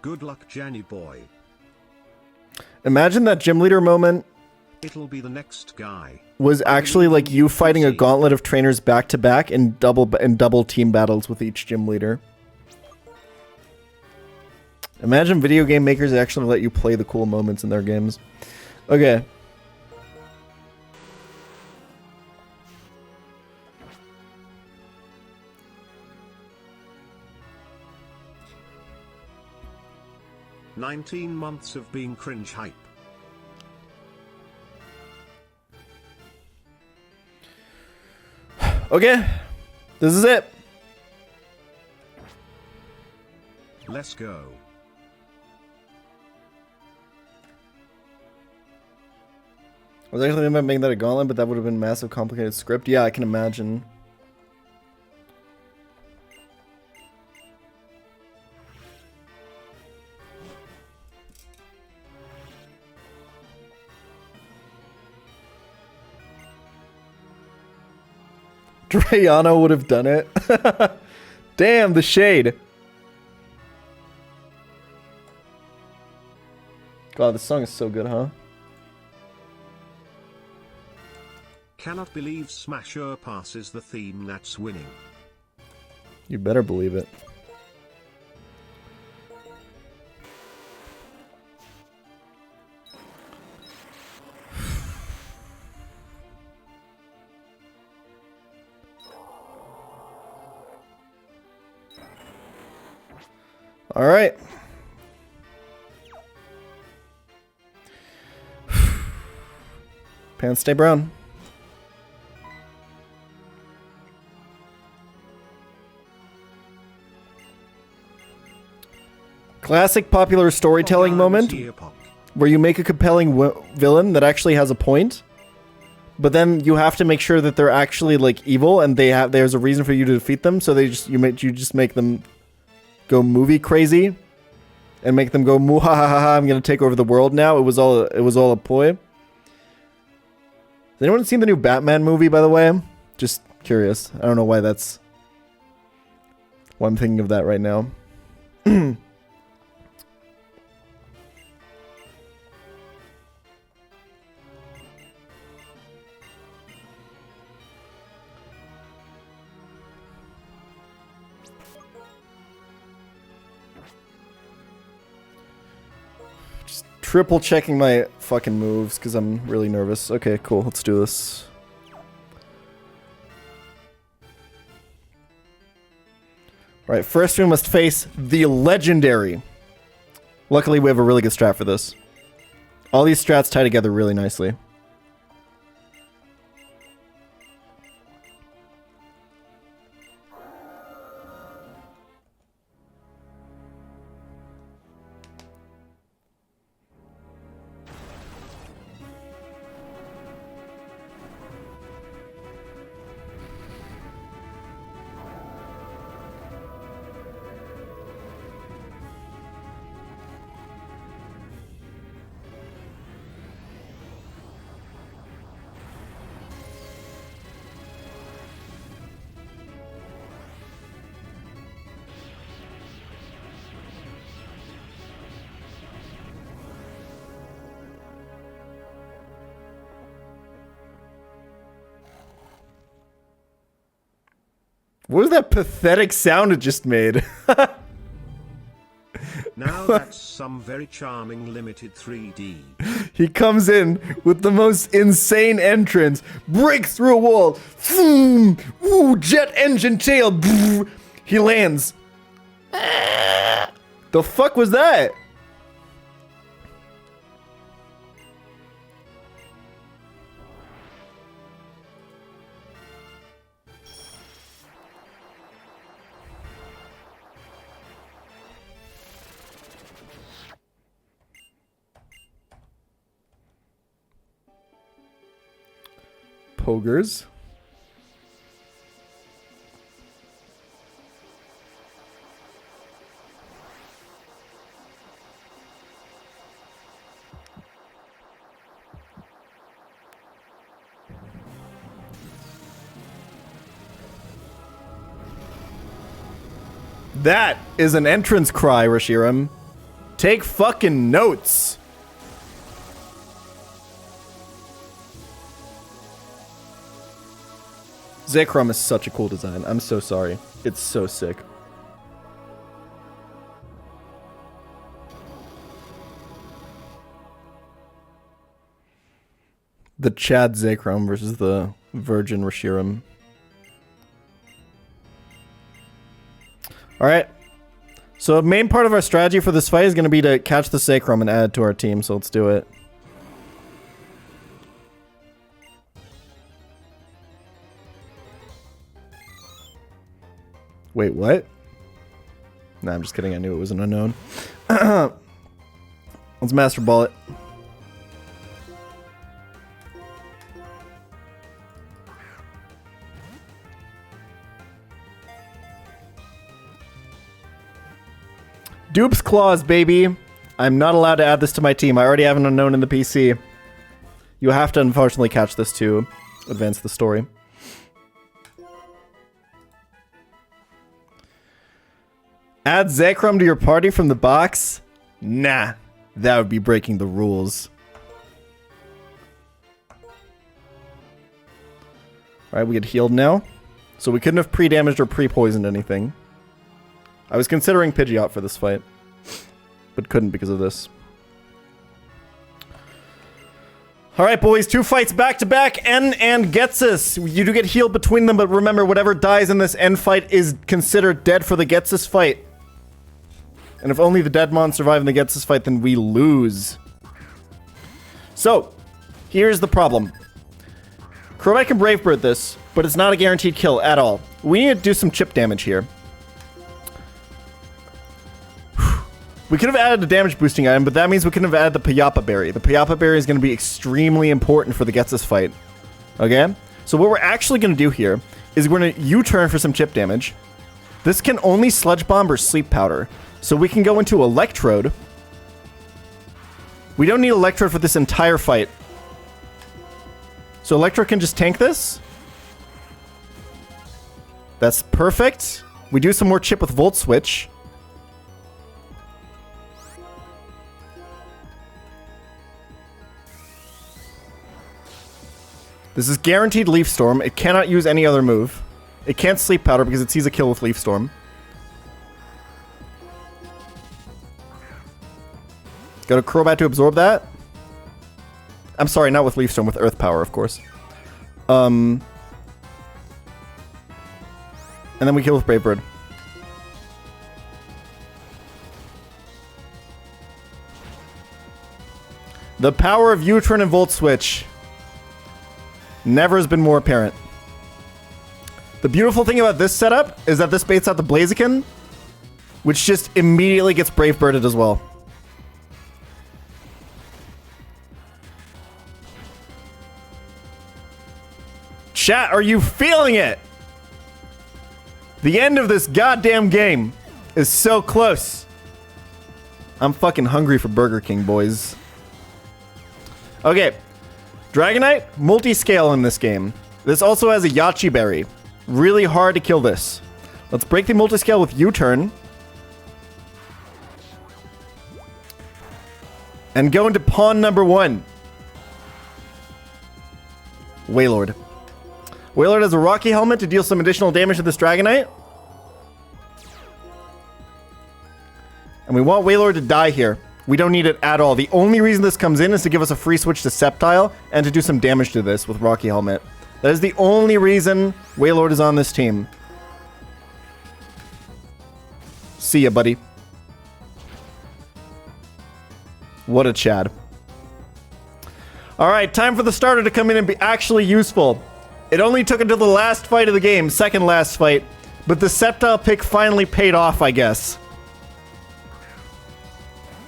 Good luck, Janny boy. Imagine that gym leader moment. It'll be the next guy. Was actually like you fighting a gauntlet of trainers back to back in double team battles with each gym leader. Imagine video game makers actually let you play the cool moments in their games. Okay. "19 months of being cringe hype." Okay, This is it. Let's go. I was actually thinking about making that a gauntlet, but that would have been a massive, complicated script. Yeah, I can imagine. Drayano would have done it. Damn, the shade. God, this song is so good, huh? Cannot believe Smasher passes the theme that's winning. You better believe it. All right. Pants stay brown. Classic popular storytelling moment where you make a compelling villain that actually has a point, but then you have to make sure that they're actually like evil and there's a reason for you to defeat them. So you just make them go movie crazy and make them go muhahaha, I'm gonna take over the world now. It was all a ploy. Has anyone seen the new Batman movie, by the way? Just curious. I don't know why I'm thinking of that right now. Triple checking my fucking moves because I'm really nervous. Okay, cool. Let's do this. Alright, first we must face the legendary. Luckily, we have a really good strat for this. All these strats tie together really nicely. What was that pathetic sound it just made? Now that's some very charming limited 3D. He comes in with the most insane entrance, breaks through a wall, boom, ooh, jet engine tail, brrr. He lands. The fuck was that? Pogers. That is an entrance cry, Rashiram. Take fucking notes. Zekrom is such a cool design. I'm so sorry. It's so sick. The Chad Zekrom versus the Virgin Rashiram. Alright. So the main part of our strategy for this fight is going to be to catch the Zekrom and add it to our team, so let's do it. Wait, what? Nah, I'm just kidding. I knew it was an unknown. Let's Master Ball it. Dupes Claws, baby. I'm not allowed to add this to my team. I already have an unknown in the PC. You have to unfortunately catch this to advance the story. Add Zekrom to your party from the box? Nah, that would be breaking the rules. Alright, we get healed now. So we couldn't have pre-damaged or pre-poisoned anything. I was considering Pidgeot for this fight, but couldn't because of this. Alright, boys, 2 fights back-to-back. N and Getsus. You do get healed between them, but remember, whatever dies in this N fight is considered dead for the Getsus fight. And if only the dead mon survive in the Getsus fight, then we lose. So, here's the problem. Crobat can Brave Bird this, but it's not a guaranteed kill at all. We need to do some chip damage here. We could have added a damage boosting item, but that means we couldn't have added the Payapa Berry. The Payapa Berry is going to be extremely important for the Getsus fight. Okay? So what we're actually going to do here is we're going to U-turn for some chip damage. This can only Sludge Bomb or Sleep Powder. So we can go into Electrode. We don't need Electrode for this entire fight. So Electrode can just tank this. That's perfect. We do some more chip with Volt Switch. This is guaranteed Leaf Storm. It cannot use any other move. It can't Sleep Powder because it sees a kill with Leaf Storm. Go to Crobat to absorb that. I'm sorry, not with Leaf Storm, with Earth Power, of course. And then we kill with Brave Bird. The power of U-turn and Volt Switch never has been more apparent. The beautiful thing about this setup is that this baits out the Blaziken, which just immediately gets Brave Birded as well. Chat, are you feeling it? The end of this goddamn game is so close. I'm fucking hungry for Burger King, boys. Okay. Dragonite, multi-scale in this game. This also has a Yachi Berry. Really hard to kill this. Let's break the multi-scale with U-turn. And go into pawn number 1. Wailord. Wailord has a Rocky Helmet to deal some additional damage to this Dragonite. And we want Wailord to die here. We don't need it at all. The only reason this comes in is to give us a free switch to Sceptile and to do some damage to this with Rocky Helmet. That is the only reason Wailord is on this team. See ya, buddy. What a Chad. Alright, time for the starter to come in and be actually useful. It only took until the last fight of the game, second last fight, but the Sceptile pick finally paid off, I guess.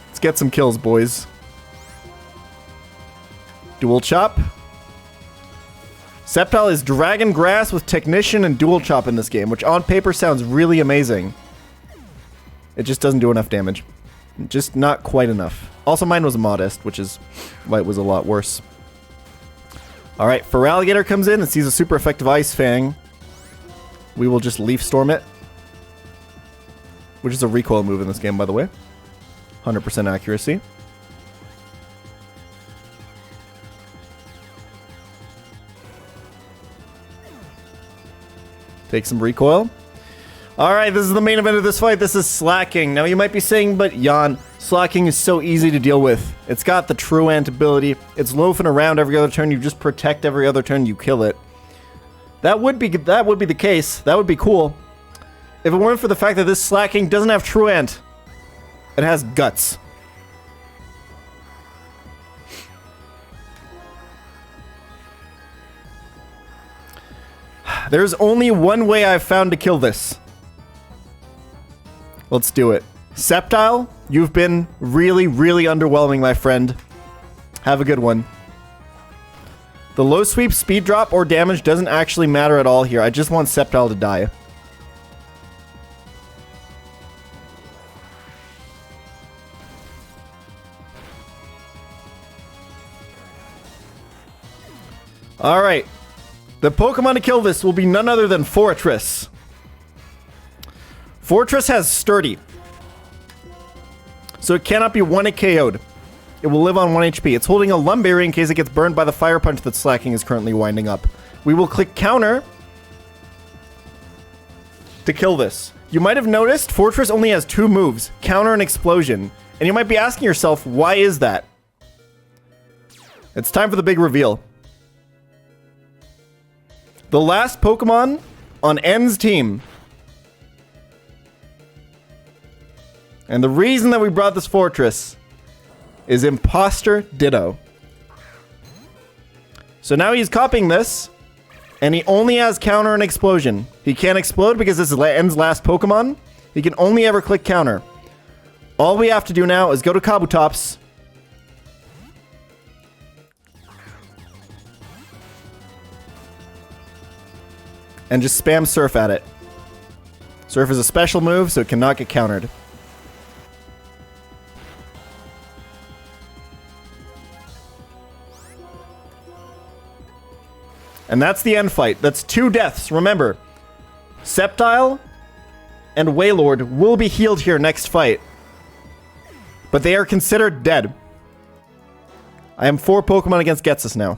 Let's get some kills, boys. Dual Chop. Sceptile is Dragon Grass with Technician and Dual Chop in this game, which on paper sounds really amazing. It just doesn't do enough damage. Just not quite enough. Also, mine was modest, which is why it was a lot worse. Alright, Feraligatr comes in and sees a super effective Ice Fang. We will just Leaf Storm it. Which is a recoil move in this game, by the way. 100% accuracy. Take some recoil. Alright, this is the main event of this fight. This is Slacking. Now, you might be saying, but Jan, Slacking is so easy to deal with. It's got the Truant ability. It's loafing around every other turn. You just protect every other turn. You kill it. That would be the case. That would be cool. If it weren't for the fact that this Slacking doesn't have Truant. It has Guts. There's only one way I've found to kill this. Let's do it. Sceptile, you've been really, really underwhelming, my friend. Have a good one. The low sweep, speed drop, or damage doesn't actually matter at all here. I just want Sceptile to die. Alright. The Pokemon to kill this will be none other than Fortress. Fortress has Sturdy. So it cannot be 1-hit KO'd. It will live on 1 HP. It's holding a Lumberry in case it gets burned by the Fire Punch that Slacking is currently winding up. We will click Counter to kill this. You might have noticed Fortress only has 2 moves, Counter and Explosion. And you might be asking yourself, why is that? It's time for the big reveal. The last Pokemon on N's team. And the reason that we brought this Fortress is Imposter Ditto. So now he's copying this, and he only has Counter and Explosion. He can't explode because this is N's last Pokemon. He can only ever click Counter. All we have to do now is go to Kabutops. And just spam Surf at it. Surf is a special move, so it cannot get countered. And that's the end fight. That's 2 deaths. Remember, Sceptile and Wailord will be healed here next fight. But they are considered dead. I am 4 Pokemon against Getsus now.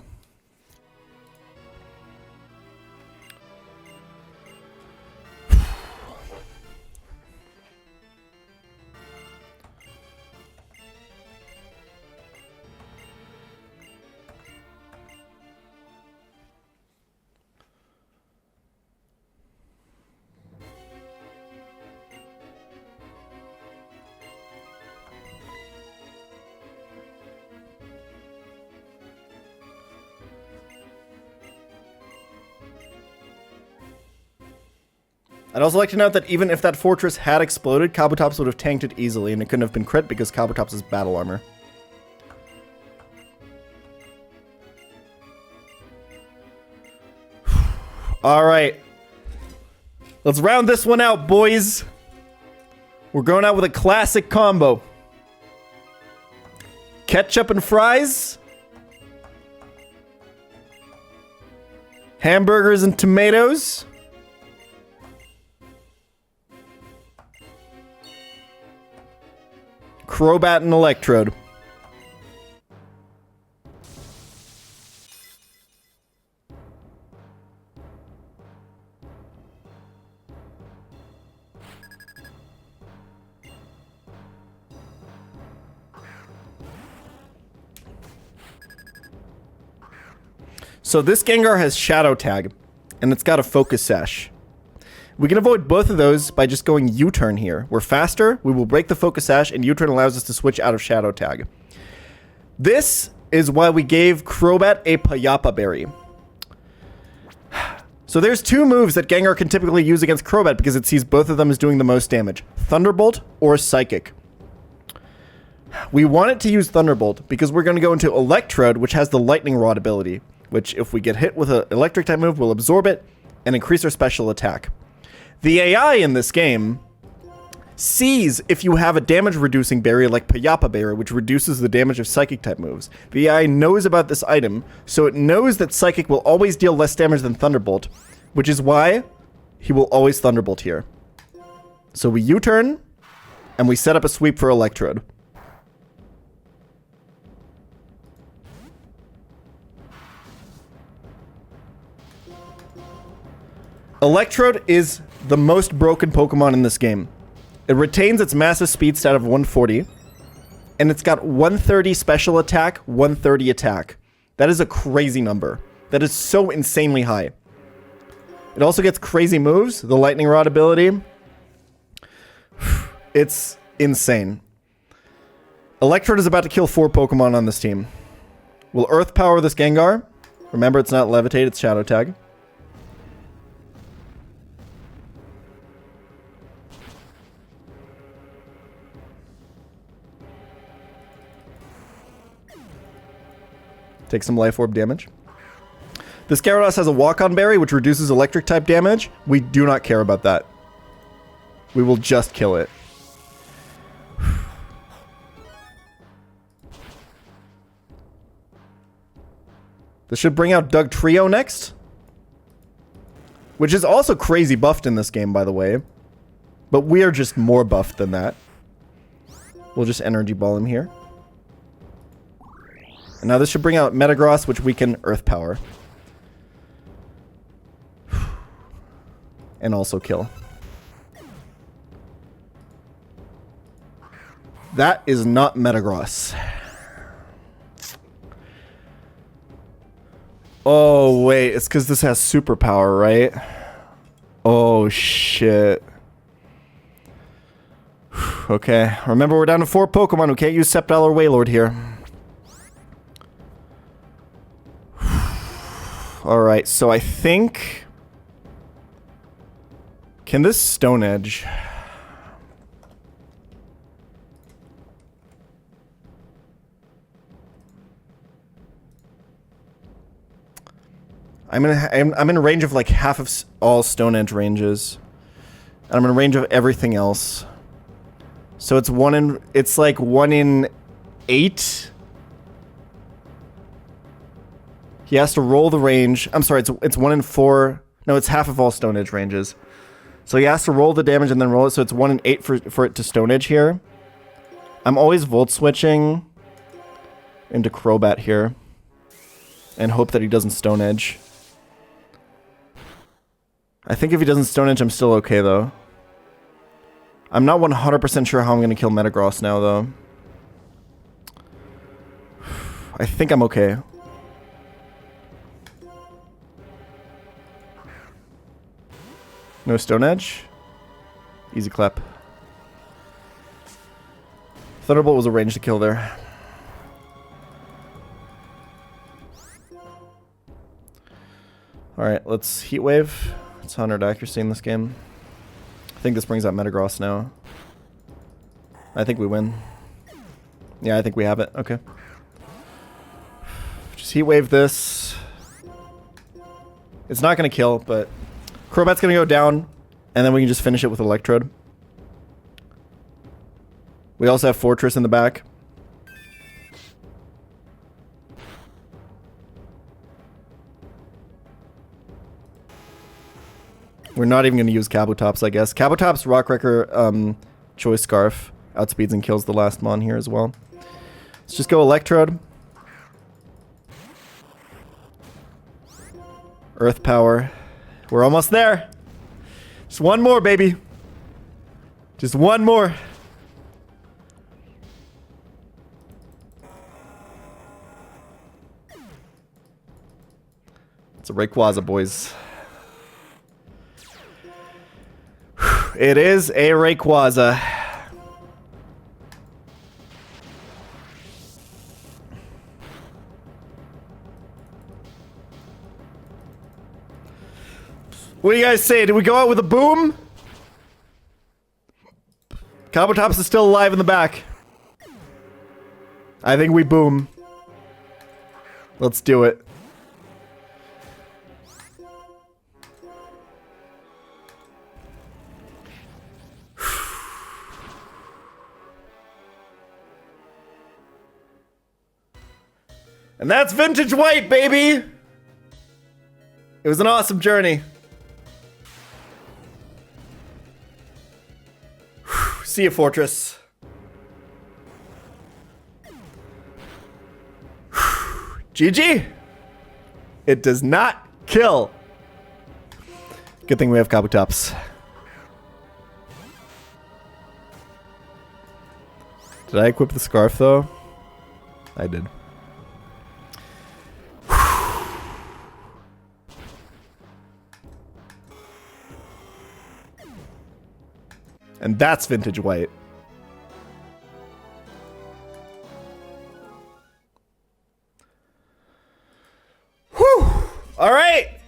I'd also like to note that even if that Fortress had exploded, Kabutops would have tanked it easily, and it couldn't have been crit because Kabutops is battle armor. Alright. Let's round this one out, boys. We're going out with a classic combo. Ketchup and fries. Hamburgers and tomatoes. Crobat and Electrode. So this Gengar has Shadow Tag, and it's got a Focus Sash. We can avoid both of those by just going U-turn here. We're faster, we will break the Focus Sash, and U-turn allows us to switch out of Shadow Tag. This is why we gave Crobat a Payapa Berry. So there's 2 moves that Gengar can typically use against Crobat because it sees both of them as doing the most damage. Thunderbolt or Psychic. We want it to use Thunderbolt because we're going to go into Electrode, which has the Lightning Rod ability, which if we get hit with an Electric type move, we'll absorb it and increase our special attack. The AI in this game sees if you have a damage-reducing berry like Payapa Berry, which reduces the damage of Psychic-type moves. The AI knows about this item, so it knows that Psychic will always deal less damage than Thunderbolt, which is why he will always Thunderbolt here. So we U-turn, and we set up a sweep for Electrode. Electrode is the most broken Pokemon in this game. It retains its massive speed stat of 140, and it's got 130 special attack, 130 attack. That is a crazy number. That is so insanely high. It also gets crazy moves, the Lightning Rod ability. It's insane. Electrode is about to kill 4 Pokemon on this team. Will Earth Power this Gengar? Remember, it's not Levitate, it's Shadow Tag. Take some life orb damage. This Gyarados has a walk-on berry, which reduces electric type damage. We do not care about that. We will just kill it. This should bring out Doug Trio next. Which is also crazy buffed in this game, by the way. But we are just more buffed than that. We'll just Energy Ball him here. And now this should bring out Metagross, which we can Earth Power. And also kill. That is not Metagross. Oh, wait. It's because this has superpower, right? Oh, shit. Okay. Remember, we're down to 4 Pokemon who can't use Sceptile or Wailord here. Alright, so I think... Can this Stone Edge... I'm in range of like half of all Stone Edge ranges. And I'm in range of everything else. So it's like 1 in 8. He has to roll the range. I'm sorry, it's 1 in 4. No, it's half of all Stone Edge ranges. So he has to roll the damage and then roll it, so it's 1 in 8 for it to Stone Edge here. I'm always Volt switching into Crobat here. And hope that he doesn't Stone Edge. I think if he doesn't Stone Edge, I'm still okay, though. I'm not 100% sure how I'm going to kill Metagross now, though. I think I'm okay. No Stone Edge? Easy clap. Thunderbolt was a range to kill there. Alright, let's Heat Wave. It's 100 accuracy in this game. I think this brings out Metagross now. I think we win. Yeah, I think we have it. Okay. Just Heat Wave this. It's not going to kill, but... Crobat's going to go down, and then we can just finish it with Electrode. We also have Fortress in the back. We're not even going to use Kabutops, I guess. Kabutops, Rock Wrecker, Choice Scarf outspeeds and kills the last Mon here as well. Let's just go Electrode. Earth Power. We're almost there. Just one more, baby. Just one more. It's a Rayquaza, boys. It is a Rayquaza. What do you guys say? Did we go out with a boom? Kabutops is still alive in the back. I think we boom. Let's do it. And that's Vintage White, baby! It was an awesome journey. See you, Fortress. GG! It does not kill. Good thing we have Kabutops. Did I equip the scarf, though? I did. And that's Vintage White. Whew! All right!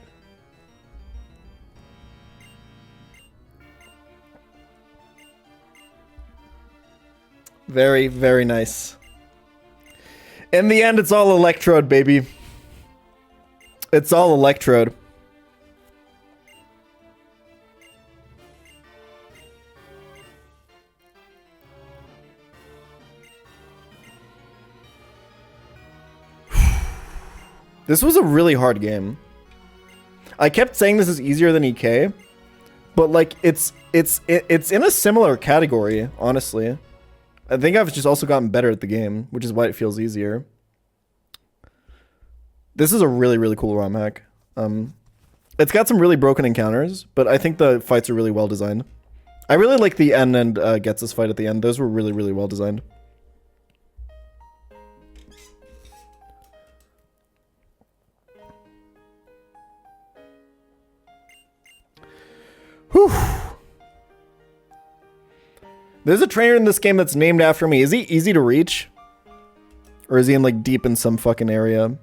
Very, very nice. In the end, it's all Electrode, baby. It's all electrode. This was a really hard game. I kept saying this is easier than EK, but like it's in a similar category, honestly. I think I've just also gotten better at the game, which is why it feels easier. This is a really, really cool ROM hack. It's got some really broken encounters, but I think the fights are really well designed. I really like the N and Getsus fight at the end. Those were really, really well designed. Whew. There's a trainer in this game that's named after me. Is he easy to reach? Or is he in like deep in some fucking area?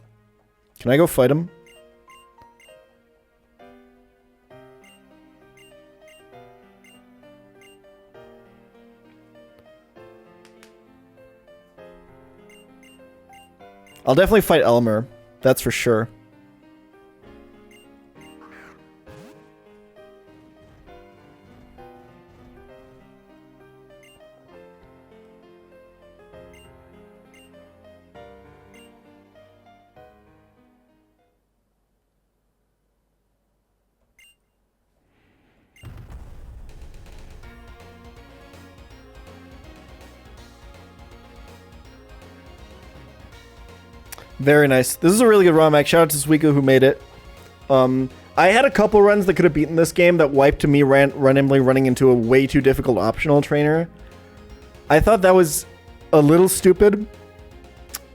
Can I go fight him? I'll definitely fight Elmer. That's for sure. Very nice. This is a really good ROM hack. Shout out to Suiko who made it. I had a couple runs that could have beaten this game that wiped to me randomly running into a way too difficult optional trainer. I thought that was a little stupid.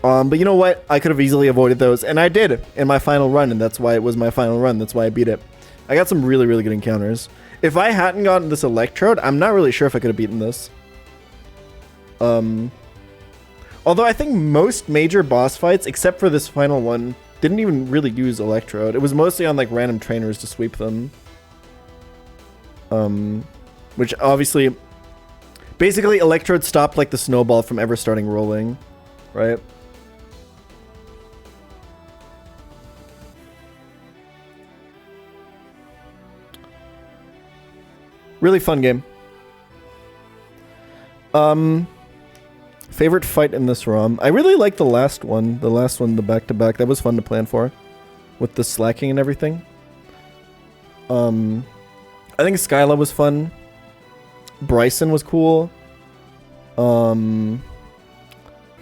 But you know what? I could have easily avoided those. And I did in my final run, and that's why it was my final run. That's why I beat it. I got some really, really good encounters. If I hadn't gotten this Electrode, I'm not really sure if I could have beaten this. Although I think most major boss fights, except for this final one, didn't even really use Electrode. It was mostly on like random trainers to sweep them. Which obviously... Basically, Electrode stopped like the snowball from ever starting rolling. Right? Really fun game. Favorite fight in this ROM? I really like the last one. The back-to-back. That was fun to plan for. With the slacking and everything. I think Skyla was fun. Bryson was cool.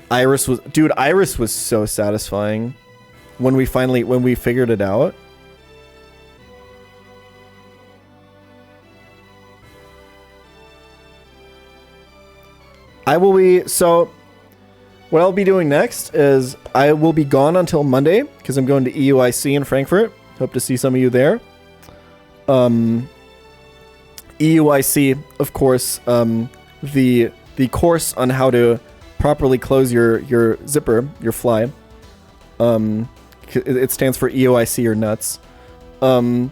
Iris was... Dude, Iris was so satisfying. When we figured it out. So, what I'll be doing next is I will be gone until Monday because I'm going to EUIC in Frankfurt. Hope to see some of you there. EUIC, of course, the course on how to properly close your zipper, your fly. It stands for EUIC or nuts. I'll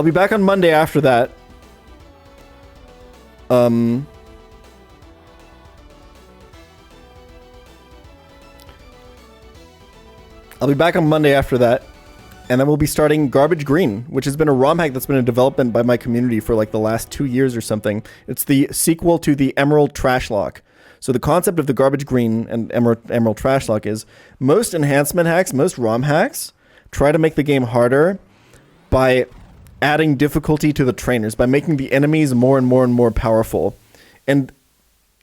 be back on Monday after that. I'll be back on Monday after that, and then we'll be starting Garbage Green, which has been a ROM hack that's been in development by my community for like the last 2 years or something. It's the sequel to the Emerald Trash Lock. So the concept of the Garbage Green and Emerald Trash Lock is most enhancement hacks, most ROM hacks, try to make the game harder by adding difficulty to the trainers, by making the enemies more and more and more powerful. And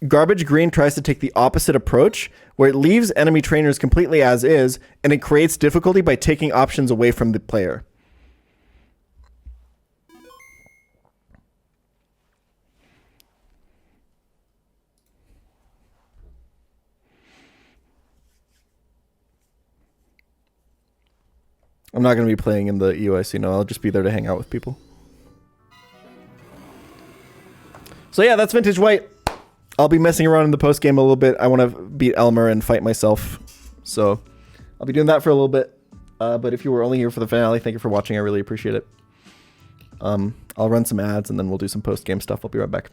Garbage Green tries to take the opposite approach, where it leaves enemy trainers completely as is, and it creates difficulty by taking options away from the player. I'm not going to be playing in the EUIC, no. I'll just be there to hang out with people. So yeah, that's Vintage White. I'll be messing around in the post game a little bit. I want to beat Elmer and fight myself. So I'll be doing that for a little bit. But if you were only here for the finale, thank you for watching. I really appreciate it. I'll run some ads and then we'll do some post game stuff. I'll be right back.